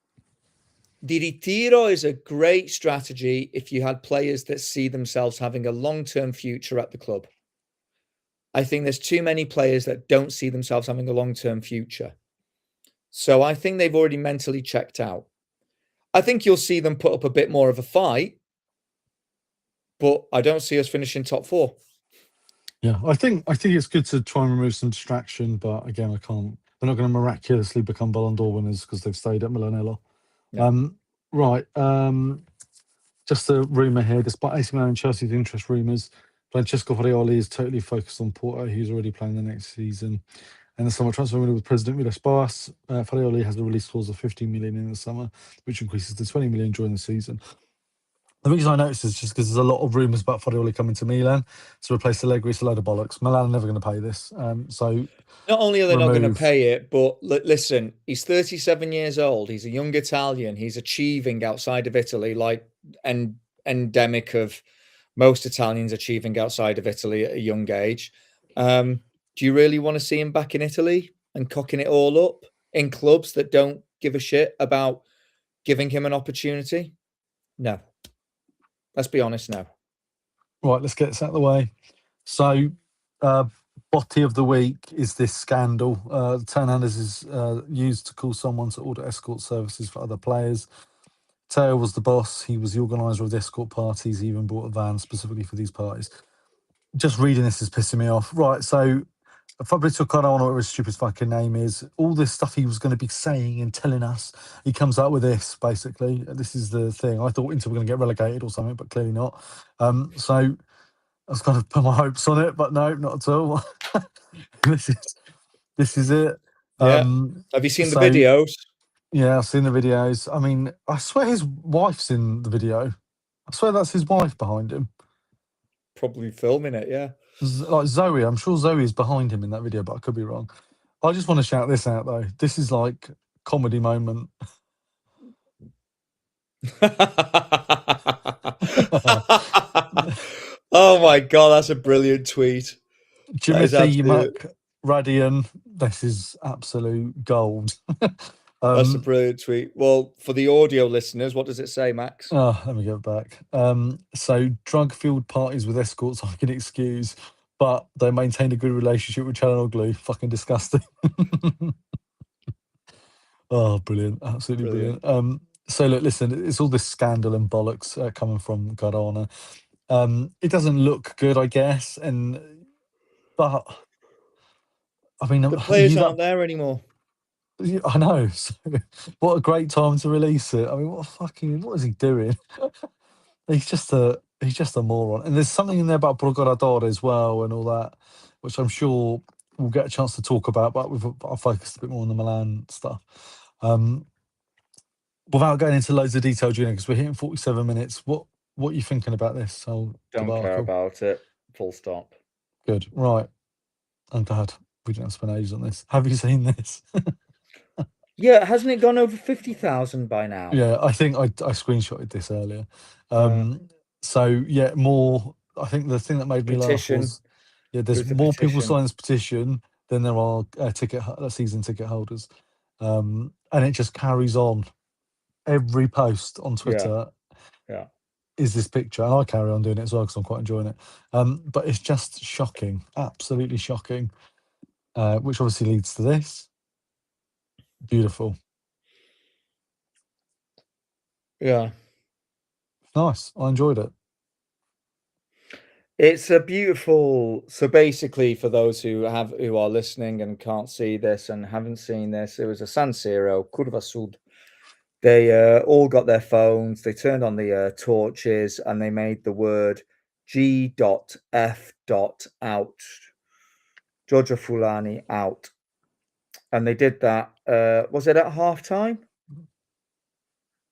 the Retiro is a great strategy if you had players that see themselves having a long-term future at the club. I think there's too many players that don't see themselves having a long-term future. So I think they've already mentally checked out. I think you'll see them put up a bit more of a fight, but I don't see us finishing top 4. Yeah, I think it's good to try and remove some distraction, but again, I can't. They're not going to miraculously become Ballon d'Or winners because they've stayed at Milanello. Yeah. Right. Just a rumour here. Despite AC Milan and Chelsea's interest rumours, Francesco Farioli is totally focused on Porto. He's already playing the next season. And the summer transfer window with President Villas Boas, Farioli has a release clause of 15 million in the summer, which increases to 20 million during the season. The reason I noticed is just because there's a lot of rumours about Farioli coming to Milan to replace Allegri. It's a load of bollocks. Milan are never going to pay this. So not only are they not going to pay it, but listen, he's 37 years old. He's a young Italian. He's achieving outside of Italy, endemic of most Italians achieving outside of Italy at a young age. Do you really want to see him back in Italy and cocking it all up in clubs that don't give a shit about giving him an opportunity? No. Let's be honest now. Right, let's get this out of the way. So, Botti of the week is this scandal. Hernandez is used to call someone to order escort services for other players. Teo was the boss. He was the organiser of the escort parties. He even bought a van specifically for these parties. Just reading this is pissing me off. Right, so Fabrizio Cardano, whatever his stupid fucking name is, all this stuff he was going to be saying and telling us, he comes out with this, basically. This is the thing. I thought Inter were going to get relegated or something, but clearly not. So I was kind of put my hopes on it, but no, not at all. This is it. Yeah. Have you seen the videos? Yeah, I've seen the videos. I mean, I swear his wife's in the video. I swear that's his wife behind him. Probably filming it, yeah. Like Zoe, I'm sure Zoe is behind him in that video, but I could be wrong. I just want to shout this out though. This is like comedy moment. Oh my god, that's a brilliant tweet. Jimothy McRadian, this is absolute gold. That's a brilliant tweet. Well, for the audio listeners, what does it say, Max? Oh, let me go back. So drug-fueled parties with escorts I can excuse, but they maintained a good relationship with Channel Glue. Fucking disgusting. Oh, brilliant. Absolutely brilliant. So look, listen, it's all this scandal and bollocks coming from Cardano. It doesn't look good, I guess, but I mean, the players aren't there anymore. I know. So, what a great time to release it. I mean, what is he doing? He's just a moron. And there's something in there about Procurador as well and all that, which I'm sure we'll get a chance to talk about, but I'll focus a bit more on the Milan stuff. Without going into loads of detail, Gina, because we're hitting 47 minutes, what are you thinking about this whole debacle? Care about it. Full stop. Good. Right. I'm glad we didn't have to spend ages on this. Have you seen this? Yeah, hasn't it gone over 50,000 by now? Yeah, I think I screenshotted this earlier. So yeah, more. I think the thing that made me laugh was, there's more people signing this petition than there are season ticket holders, and it just carries on. Every post on Twitter, is this picture, and I carry on doing it as well because I'm quite enjoying it. But it's just shocking, absolutely shocking, which obviously leads to this. Beautiful. Yeah. Nice. I enjoyed it. It's a beautiful. So basically, for those who are listening and can't see this and haven't seen this, it was a San Siro, Curva Sud. They all got their phones. They turned on the torches and they made the word G.F. out. Giorgio Furlani out. And they did that. Was it at halftime?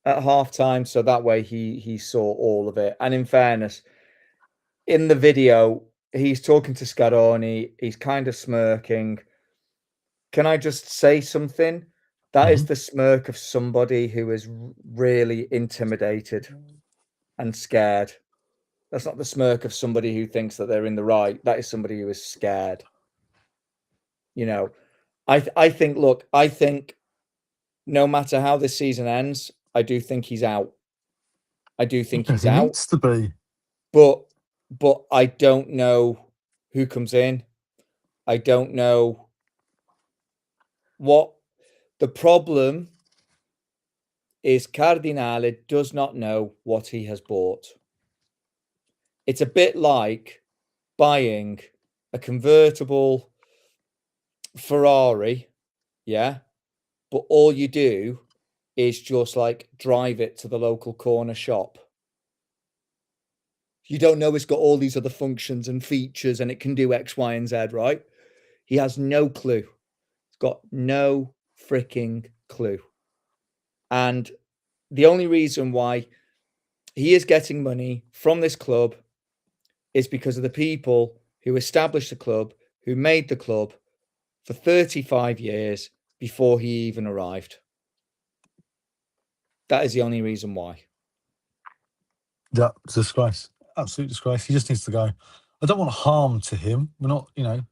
At halftime, so that way he saw all of it. And in fairness, in the video, he's talking to Scaroni. He's kind of smirking. Can I just say something? That is the smirk of somebody who is really intimidated and scared. That's not the smirk of somebody who thinks that they're in the right. That is somebody who is scared. You know, I think no matter how this season ends, I do think he's out. I do think he's out. He needs to be. But I don't know who comes in. I don't know what the problem is. Cardinale does not know what he has bought. It's a bit like buying a convertible Ferrari, yeah, but all you do is just like drive it to the local corner shop. You don't know it's got all these other functions and features and it can do X, Y, and Z, right? He has no clue. He's got no freaking clue. And the only reason why he is getting money from this club is because of the people who established the club, who made the club for 35 years before he even arrived. That is the only reason why. Yeah, disgrace. Absolute disgrace. He just needs to go. I don't want harm to him. We're not,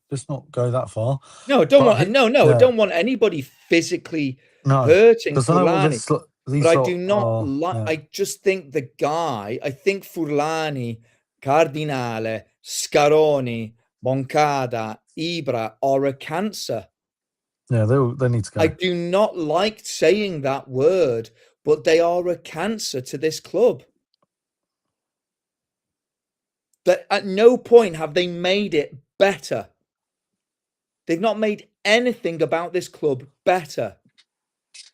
let's not go that far. No, I don't want anybody physically hurting Furlani. But I do not like. Yeah. I just think the guy. I think Furlani, Cardinale, Scaroni, Moncada, Ibra are a cancer. Yeah, they need to go. I do not like saying that word, but they are a cancer to this club. That at no point have they made it better. They've not made anything about this club better.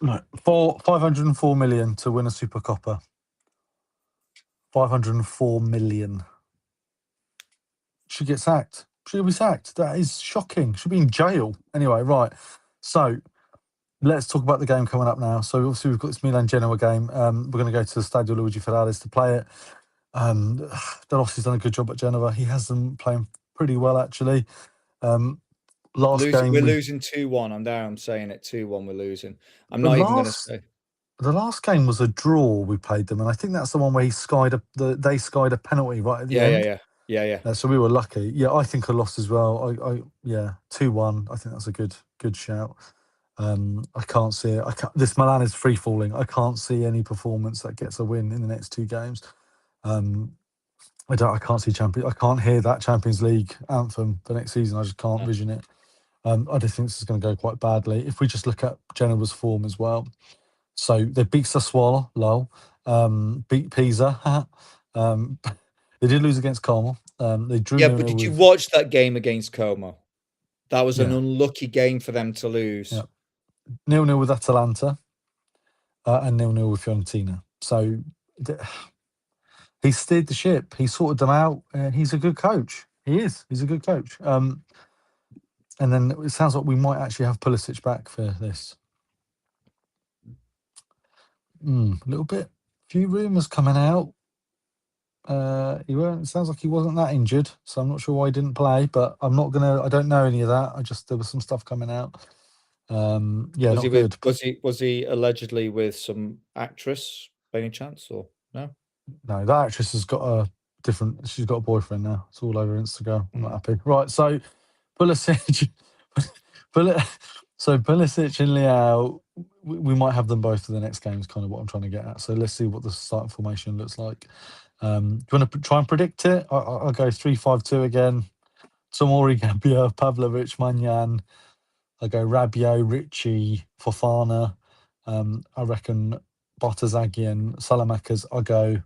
No, 504 million to win a Super Coppa. 504 million. Should get sacked. Should be sacked. That is shocking. Should be in jail. Anyway, right. So let's talk about the game coming up now. So obviously we've got this Milan-Genoa game. We're going to go to the Stadio Luigi Ferraris to play it. De Rossi's done a good job at Genova. He has them playing pretty well, actually. Game we're losing 2-1. I'm saying it 2-1. We're losing. I'm not even going to say. The last game was a draw. We played them, and I think that's the one where they skied a penalty right at the end. Yeah. So we were lucky. Yeah, I think a loss as well. 2-1. I think that's a good shout. I can't see it. This Milan is free falling. I can't see any performance that gets a win in the next 2 games. I can't see I can't hear that Champions League anthem for next season. I just can't vision it. I just think this is going to go quite badly. If we just look at Genoa's form as well. So they beat Sassuolo, lol. Beat Pisa. They did lose against Como. They drew. Yeah, but did you watch that game against Como? That was an unlucky game for them to lose. Yeah. 0-0 with Atalanta and 0-0 with Fiorentina. So he steered the ship. He sorted them out. And he's a good coach. He is. He's a good coach. And then it sounds like we might actually have Pulisic back for this. A little bit. Few rumours coming out. It sounds like he wasn't that injured, so I'm not sure why he didn't play. But I don't know any of that. There was some stuff coming out. Was he allegedly with some actress by any chance, or no? No, that actress has got she's got a boyfriend now. It's all over Instagram. I'm not happy. Right, so Pulisic and Leao, we might have them both for the next game is kind of what I'm trying to get at. So let's see what the starting formation looks like. Do you want to try and predict it? I'll go 3-5-2 again. Tomori, Gabbia, Pavlovic, Magnan. I'll go Rabiot, Ricci, Fofana. I reckon Bartazaghian, Salamakers. I'll go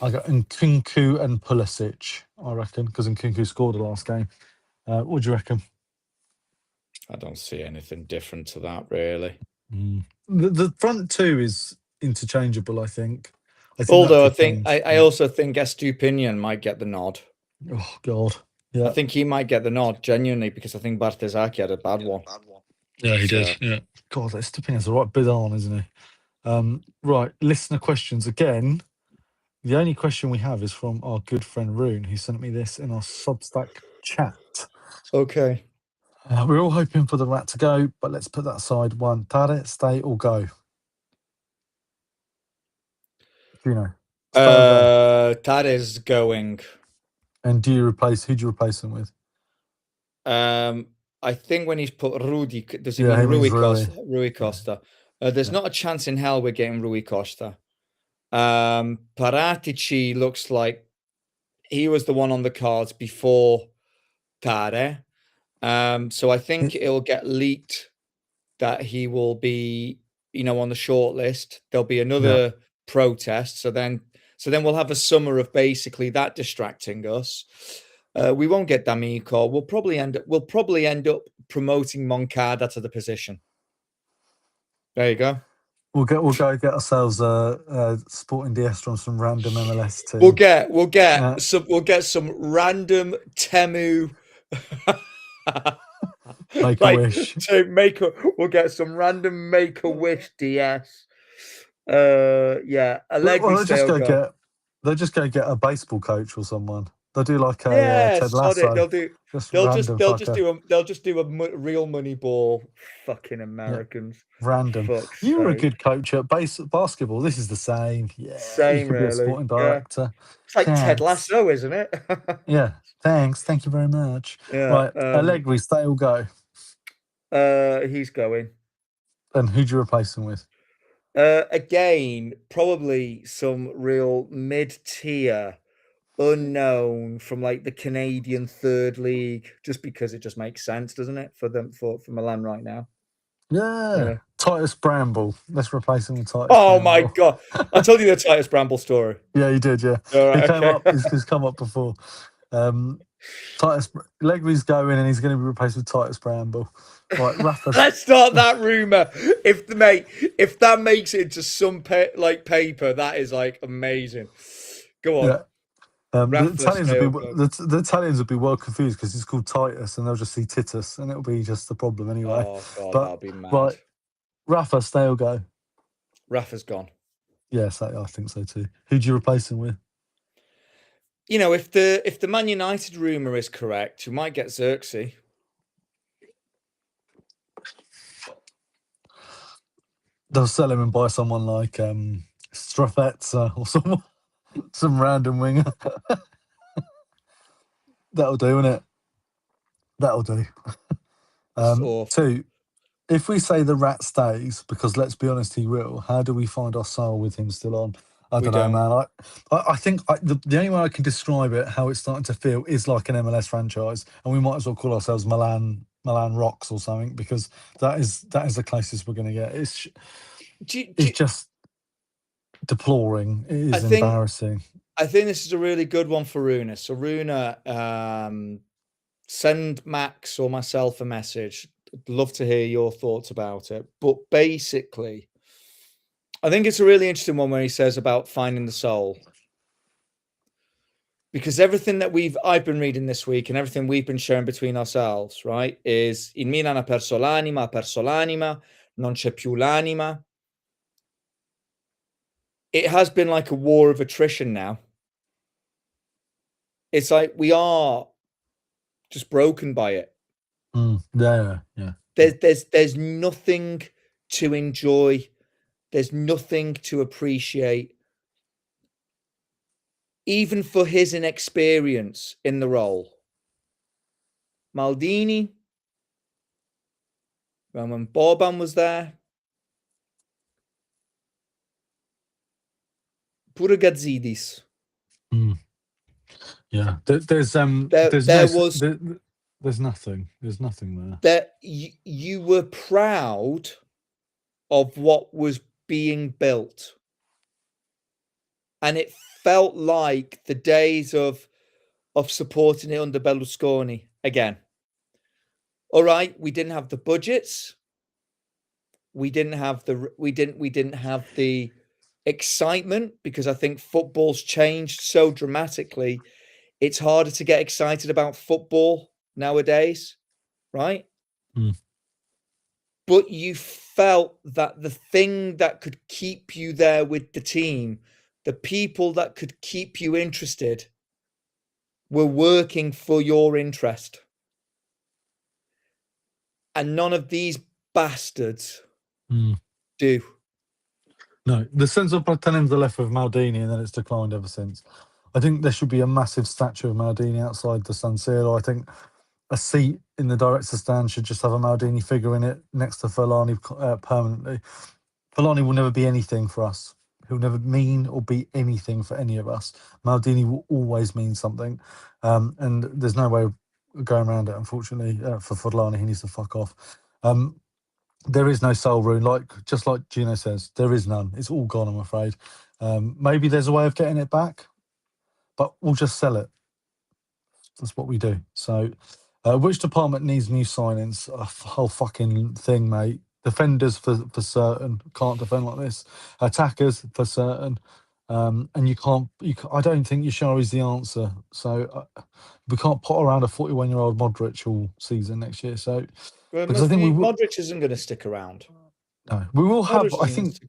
Nkunku and Pulisic, I reckon, because Nkunku scored the last game. What do you reckon? I don't see anything different to that, really. The front two is interchangeable, I think. Although I also think Estupinian might get the nod. Oh, God. Yeah. I think he might get the nod, genuinely, because I think Bartezaki had a bad one. Yeah, he did. Yeah. God, Estupinian's a right bit on, isn't he? Right, listener questions again. The only question we have is from our good friend Rune, who sent me this in our Substack chat. Okay. We're all hoping for the Rat to go, but let's put that aside. One, Tade, stay or go? You know. Tade's going. And who do you replace him with? I think when he's put Rudi, does he mean Rui Costa? There's not a chance in hell we're getting Rui Costa. Paratici looks like he was the one on the cards before Tade. So I think it'll get leaked that he will be, on the short list. There'll be another protest. So then we'll have a summer of basically that distracting us. We won't get D'Amico. We'll probably end up promoting Moncada to the position. There you go. We'll go get ourselves Sporting DS from some random MLS team. We'll get some random Temu. Make-A-Wish. We'll get some random Make-A-Wish DS. Allegri. They'll just go get a baseball coach or someone. They'll do like a Ted Lasso. They'll just do a real money ball. Fucking Americans. Yeah. Random. You were a good coach at basketball. This is the same. Yeah. Same, really. Be a sporting director. It's like Ted Lasso, isn't it? Yeah. Thanks. Thank you very much. Yeah. Right. Allegri, stay or go? He's going. And who do you replace him with? Again, probably some real mid-tier unknown from like the Canadian third league, just because it just makes sense, doesn't it, for Milan right now? Yeah. Titus Bramble. Let's replace him with Titus. Oh my God! I told you the Titus Bramble story. Yeah, you did. Yeah, Right, He's come up before. Titus Legby's going, and he's going to be replaced with Titus Bramble. Right, Rafa. Let's start that rumor. If that makes it into some paper, that is like amazing. Go on. Yeah. The Rafa Italians would be well confused because it's called Titus, and they'll just see Titus, and it'll be just a problem anyway. Oh God, But that'll be mad. right, Rafa, stay or go? Rafa's gone. Yes, I think so too. Who do you replace him with? You know, if the Man United rumor is correct, you might get Xerxes. They'll sell him and buy someone like Strafetza or some random winger. That'll do, innit? That'll do. Two, if we say the rat stays, because let's be honest, he will, how do we find our soul with him still on? I don't know, man. I think the only way I can describe it, how it's starting to feel, is like an MLS franchise, and we might as well call ourselves Milan Rocks or something, because that is the closest we're going to get. It's just deploring. It is embarrassing. I think this is a really good one for Runa. So Runa, send Max or myself a message. I'd love to hear your thoughts about it. But basically, I think it's a really interesting one where he says about finding the soul. Because everything that I've been reading this week and everything we've been sharing between ourselves, right, is in Milan ha perso l'anima, non c'è più l'anima. It has been like a war of attrition now. It's like we are just broken by it. Yeah. There's nothing to enjoy. There's nothing to appreciate. Even for his inexperience in the role. Maldini, when Boban was there, pure Gazidis. Yeah, there's nothing. There's nothing there. You were proud of what was being built, and it felt like the days of supporting it under Berlusconi again. All right, we didn't have the budgets. We didn't have the excitement, because I think football's changed so dramatically. It's harder to get excited about football nowadays, right? But you felt that the thing that could keep you there with the team, the people that could keep you interested, were working for your interest. And none of these bastards do. No, the sense of pretending the left with Maldini, and then it's declined ever since. I think there should be a massive statue of Maldini outside the San Siro. I think a seat in the director's stand should just have a Maldini figure in it next to Furlani permanently. Furlani will never be anything for us. He'll never mean or be anything for any of us. Maldini will always mean something. And there's no way of going around it, unfortunately. For Furlani, he needs to fuck off. There is no soul rune, just like Gino says. There is none. It's all gone, I'm afraid. Maybe there's a way of getting it back, but we'll just sell it. That's what we do. So, which department needs new signings? A whole fucking thing, mate. Defenders for certain can't defend like this. Attackers for certain, and you can't. I don't think Yashari's the answer. So we can't pot around a 41-year-old Modric all season next year. So. Because I think Modric isn't going to stick around. No, we will have. I think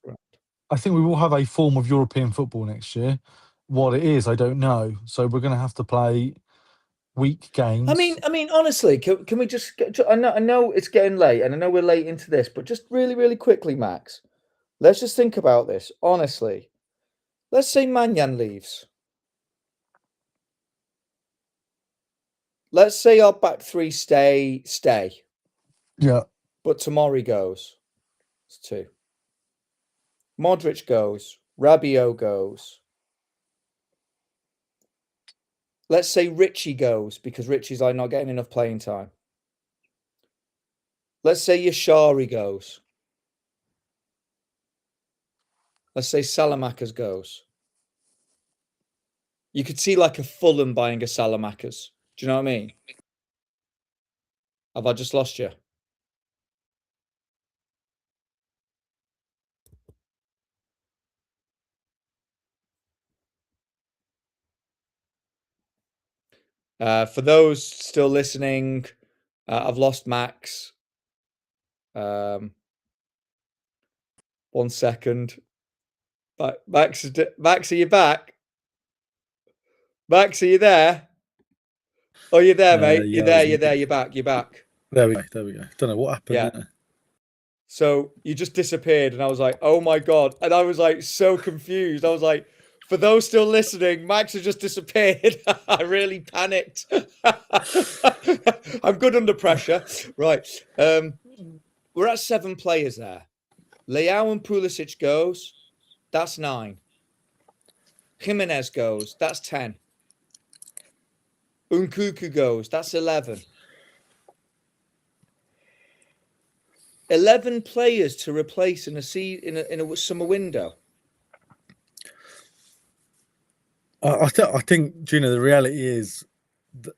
we will have a form of European football next year. What it is, I don't know. So we're going to have to play weak games. I mean, honestly, can we just? I know it's getting late, and I know we're late into this, but just really, really quickly, Max, let's just think about this. Honestly, let's say Manyan leaves. Let's say our back three stay. Yeah. But Tomori goes. It's 2. Modric goes. Rabiot goes. Let's say Richie goes, because Richie's not getting enough playing time. Let's say Yashari goes. Let's say Salamakers goes. You could see like a Fulham buying a Salamakers. Do you know what I mean? Have I just lost you? For those still listening, I've lost Max. 1 second. Max, are you back? Max, are you there? Oh, you're there, mate. You're there. You're back. There we go. Don't know what happened there. So you just disappeared, and I was like, oh my God. And I was like so confused. I was like, for those still listening, Max has just disappeared. I really panicked. I'm good under pressure. Right. We're at 7 players there. Leao and Pulisic goes. That's 9. Jimenez goes. That's 10. Nkunku goes. That's 11. 11 players to replace in a summer window. I think, Gina, the reality is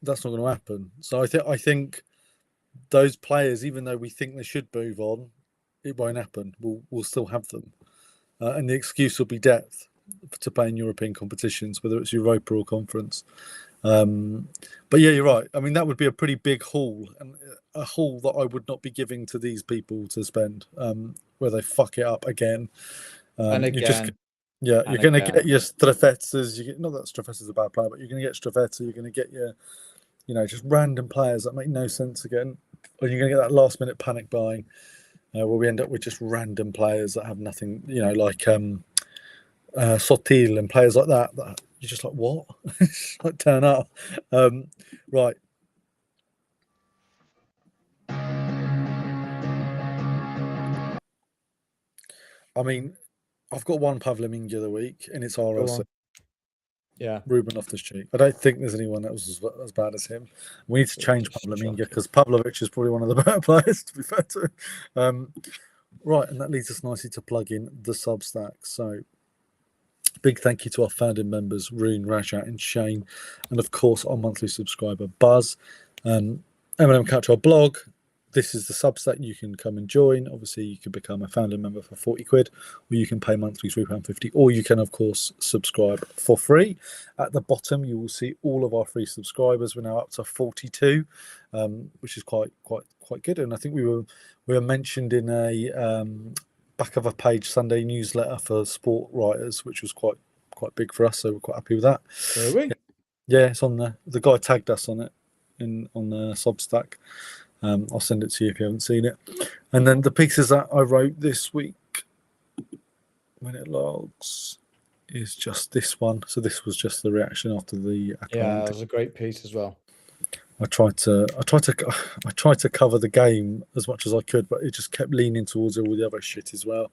that's not going to happen. So I think those players, even though we think they should move on, it won't happen. We'll still have them, and the excuse will be depth to play in European competitions, whether it's Europa or Conference. But yeah, you're right. I mean, that would be a pretty big haul, and a haul that I would not be giving to these people to spend, where they fuck it up again. And again. You're going to get your Strafetzes. Not that Strafetzes a bad player, but you're going to get Strafetza. You're going to get your, just random players that make no sense again. Or you're going to get that last minute panic buying, where we end up with just random players that have nothing, like Sotil and players like that you're just like, what? Like, turn up. Right. I mean, I've got one Pavlominga of the week, and it's RLC. Yeah. Ruben Loftus-Cheek. I don't think there's anyone that was as bad as him. We need to change Pavlominga because Pavlovic is probably one of the better players, to be fair to him. Right, and that leads us nicely to plug in the Substack. So, big thank you to our founding members, Rune, Rajat, and Shane, and of course our monthly subscriber, Buzz. MLM Catch, our blog. This is the Substack. You can come and join. Obviously, you can become a founding member for 40 quid, or you can pay monthly £3.50, or you can, of course, subscribe for free. At the bottom, you will see all of our free subscribers. We're now up to 42, which is quite good. And I think we were mentioned in a back of a page Sunday newsletter for sport writers, which was quite big for us. So we're quite happy with that. Are we? Yeah, it's on there. The guy tagged us on it on the Substack. I'll send it to you if you haven't seen it. And then the pieces that I wrote this week, when it logs, is just this one. So this was just the reaction after the account. Yeah, it was a great piece as well. I tried to cover the game as much as I could, but it just kept leaning towards all the other shit as well.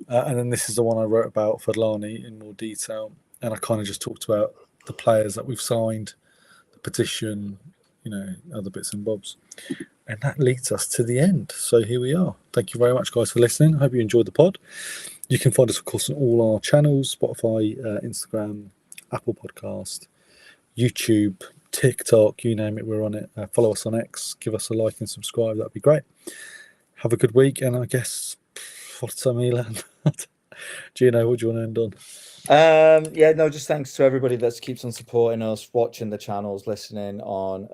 And then this is the one I wrote about Furlani in more detail, and I kind of just talked about the players that we've signed, the petition, other bits and bobs. And that leads us to the end. So here we are. Thank you very much, guys, for listening. I hope you enjoyed the pod. You can find us, of course, on all our channels, Spotify, Instagram, Apple Podcast, YouTube, TikTok, you name it, we're on it. Follow us on X. Give us a like and subscribe. That'd be great. Have a good week. And I guess, Forza Milan. Gino, what do you want to end on? Just thanks to everybody that keeps on supporting us, watching the channels, listening on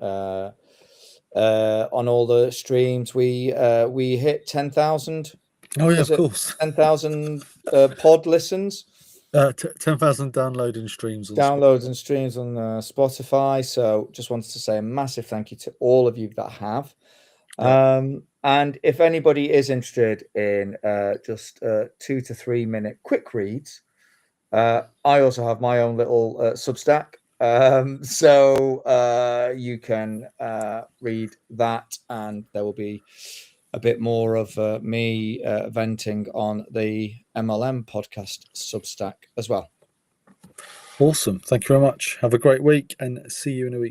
all the streams. We hit 10,000. Oh yeah, of course. 10,000 pod listens. 10,000 downloads and streams on Spotify. So just wanted to say a massive thank you to all of you that have. And if anybody is interested in just 2 to 3 minute quick reads, I also have my own little Substack. So you can read that, and there will be a bit more of me venting on the MLM Podcast Substack as well. Awesome. Thank you very much. Have a great week, and see you in a week.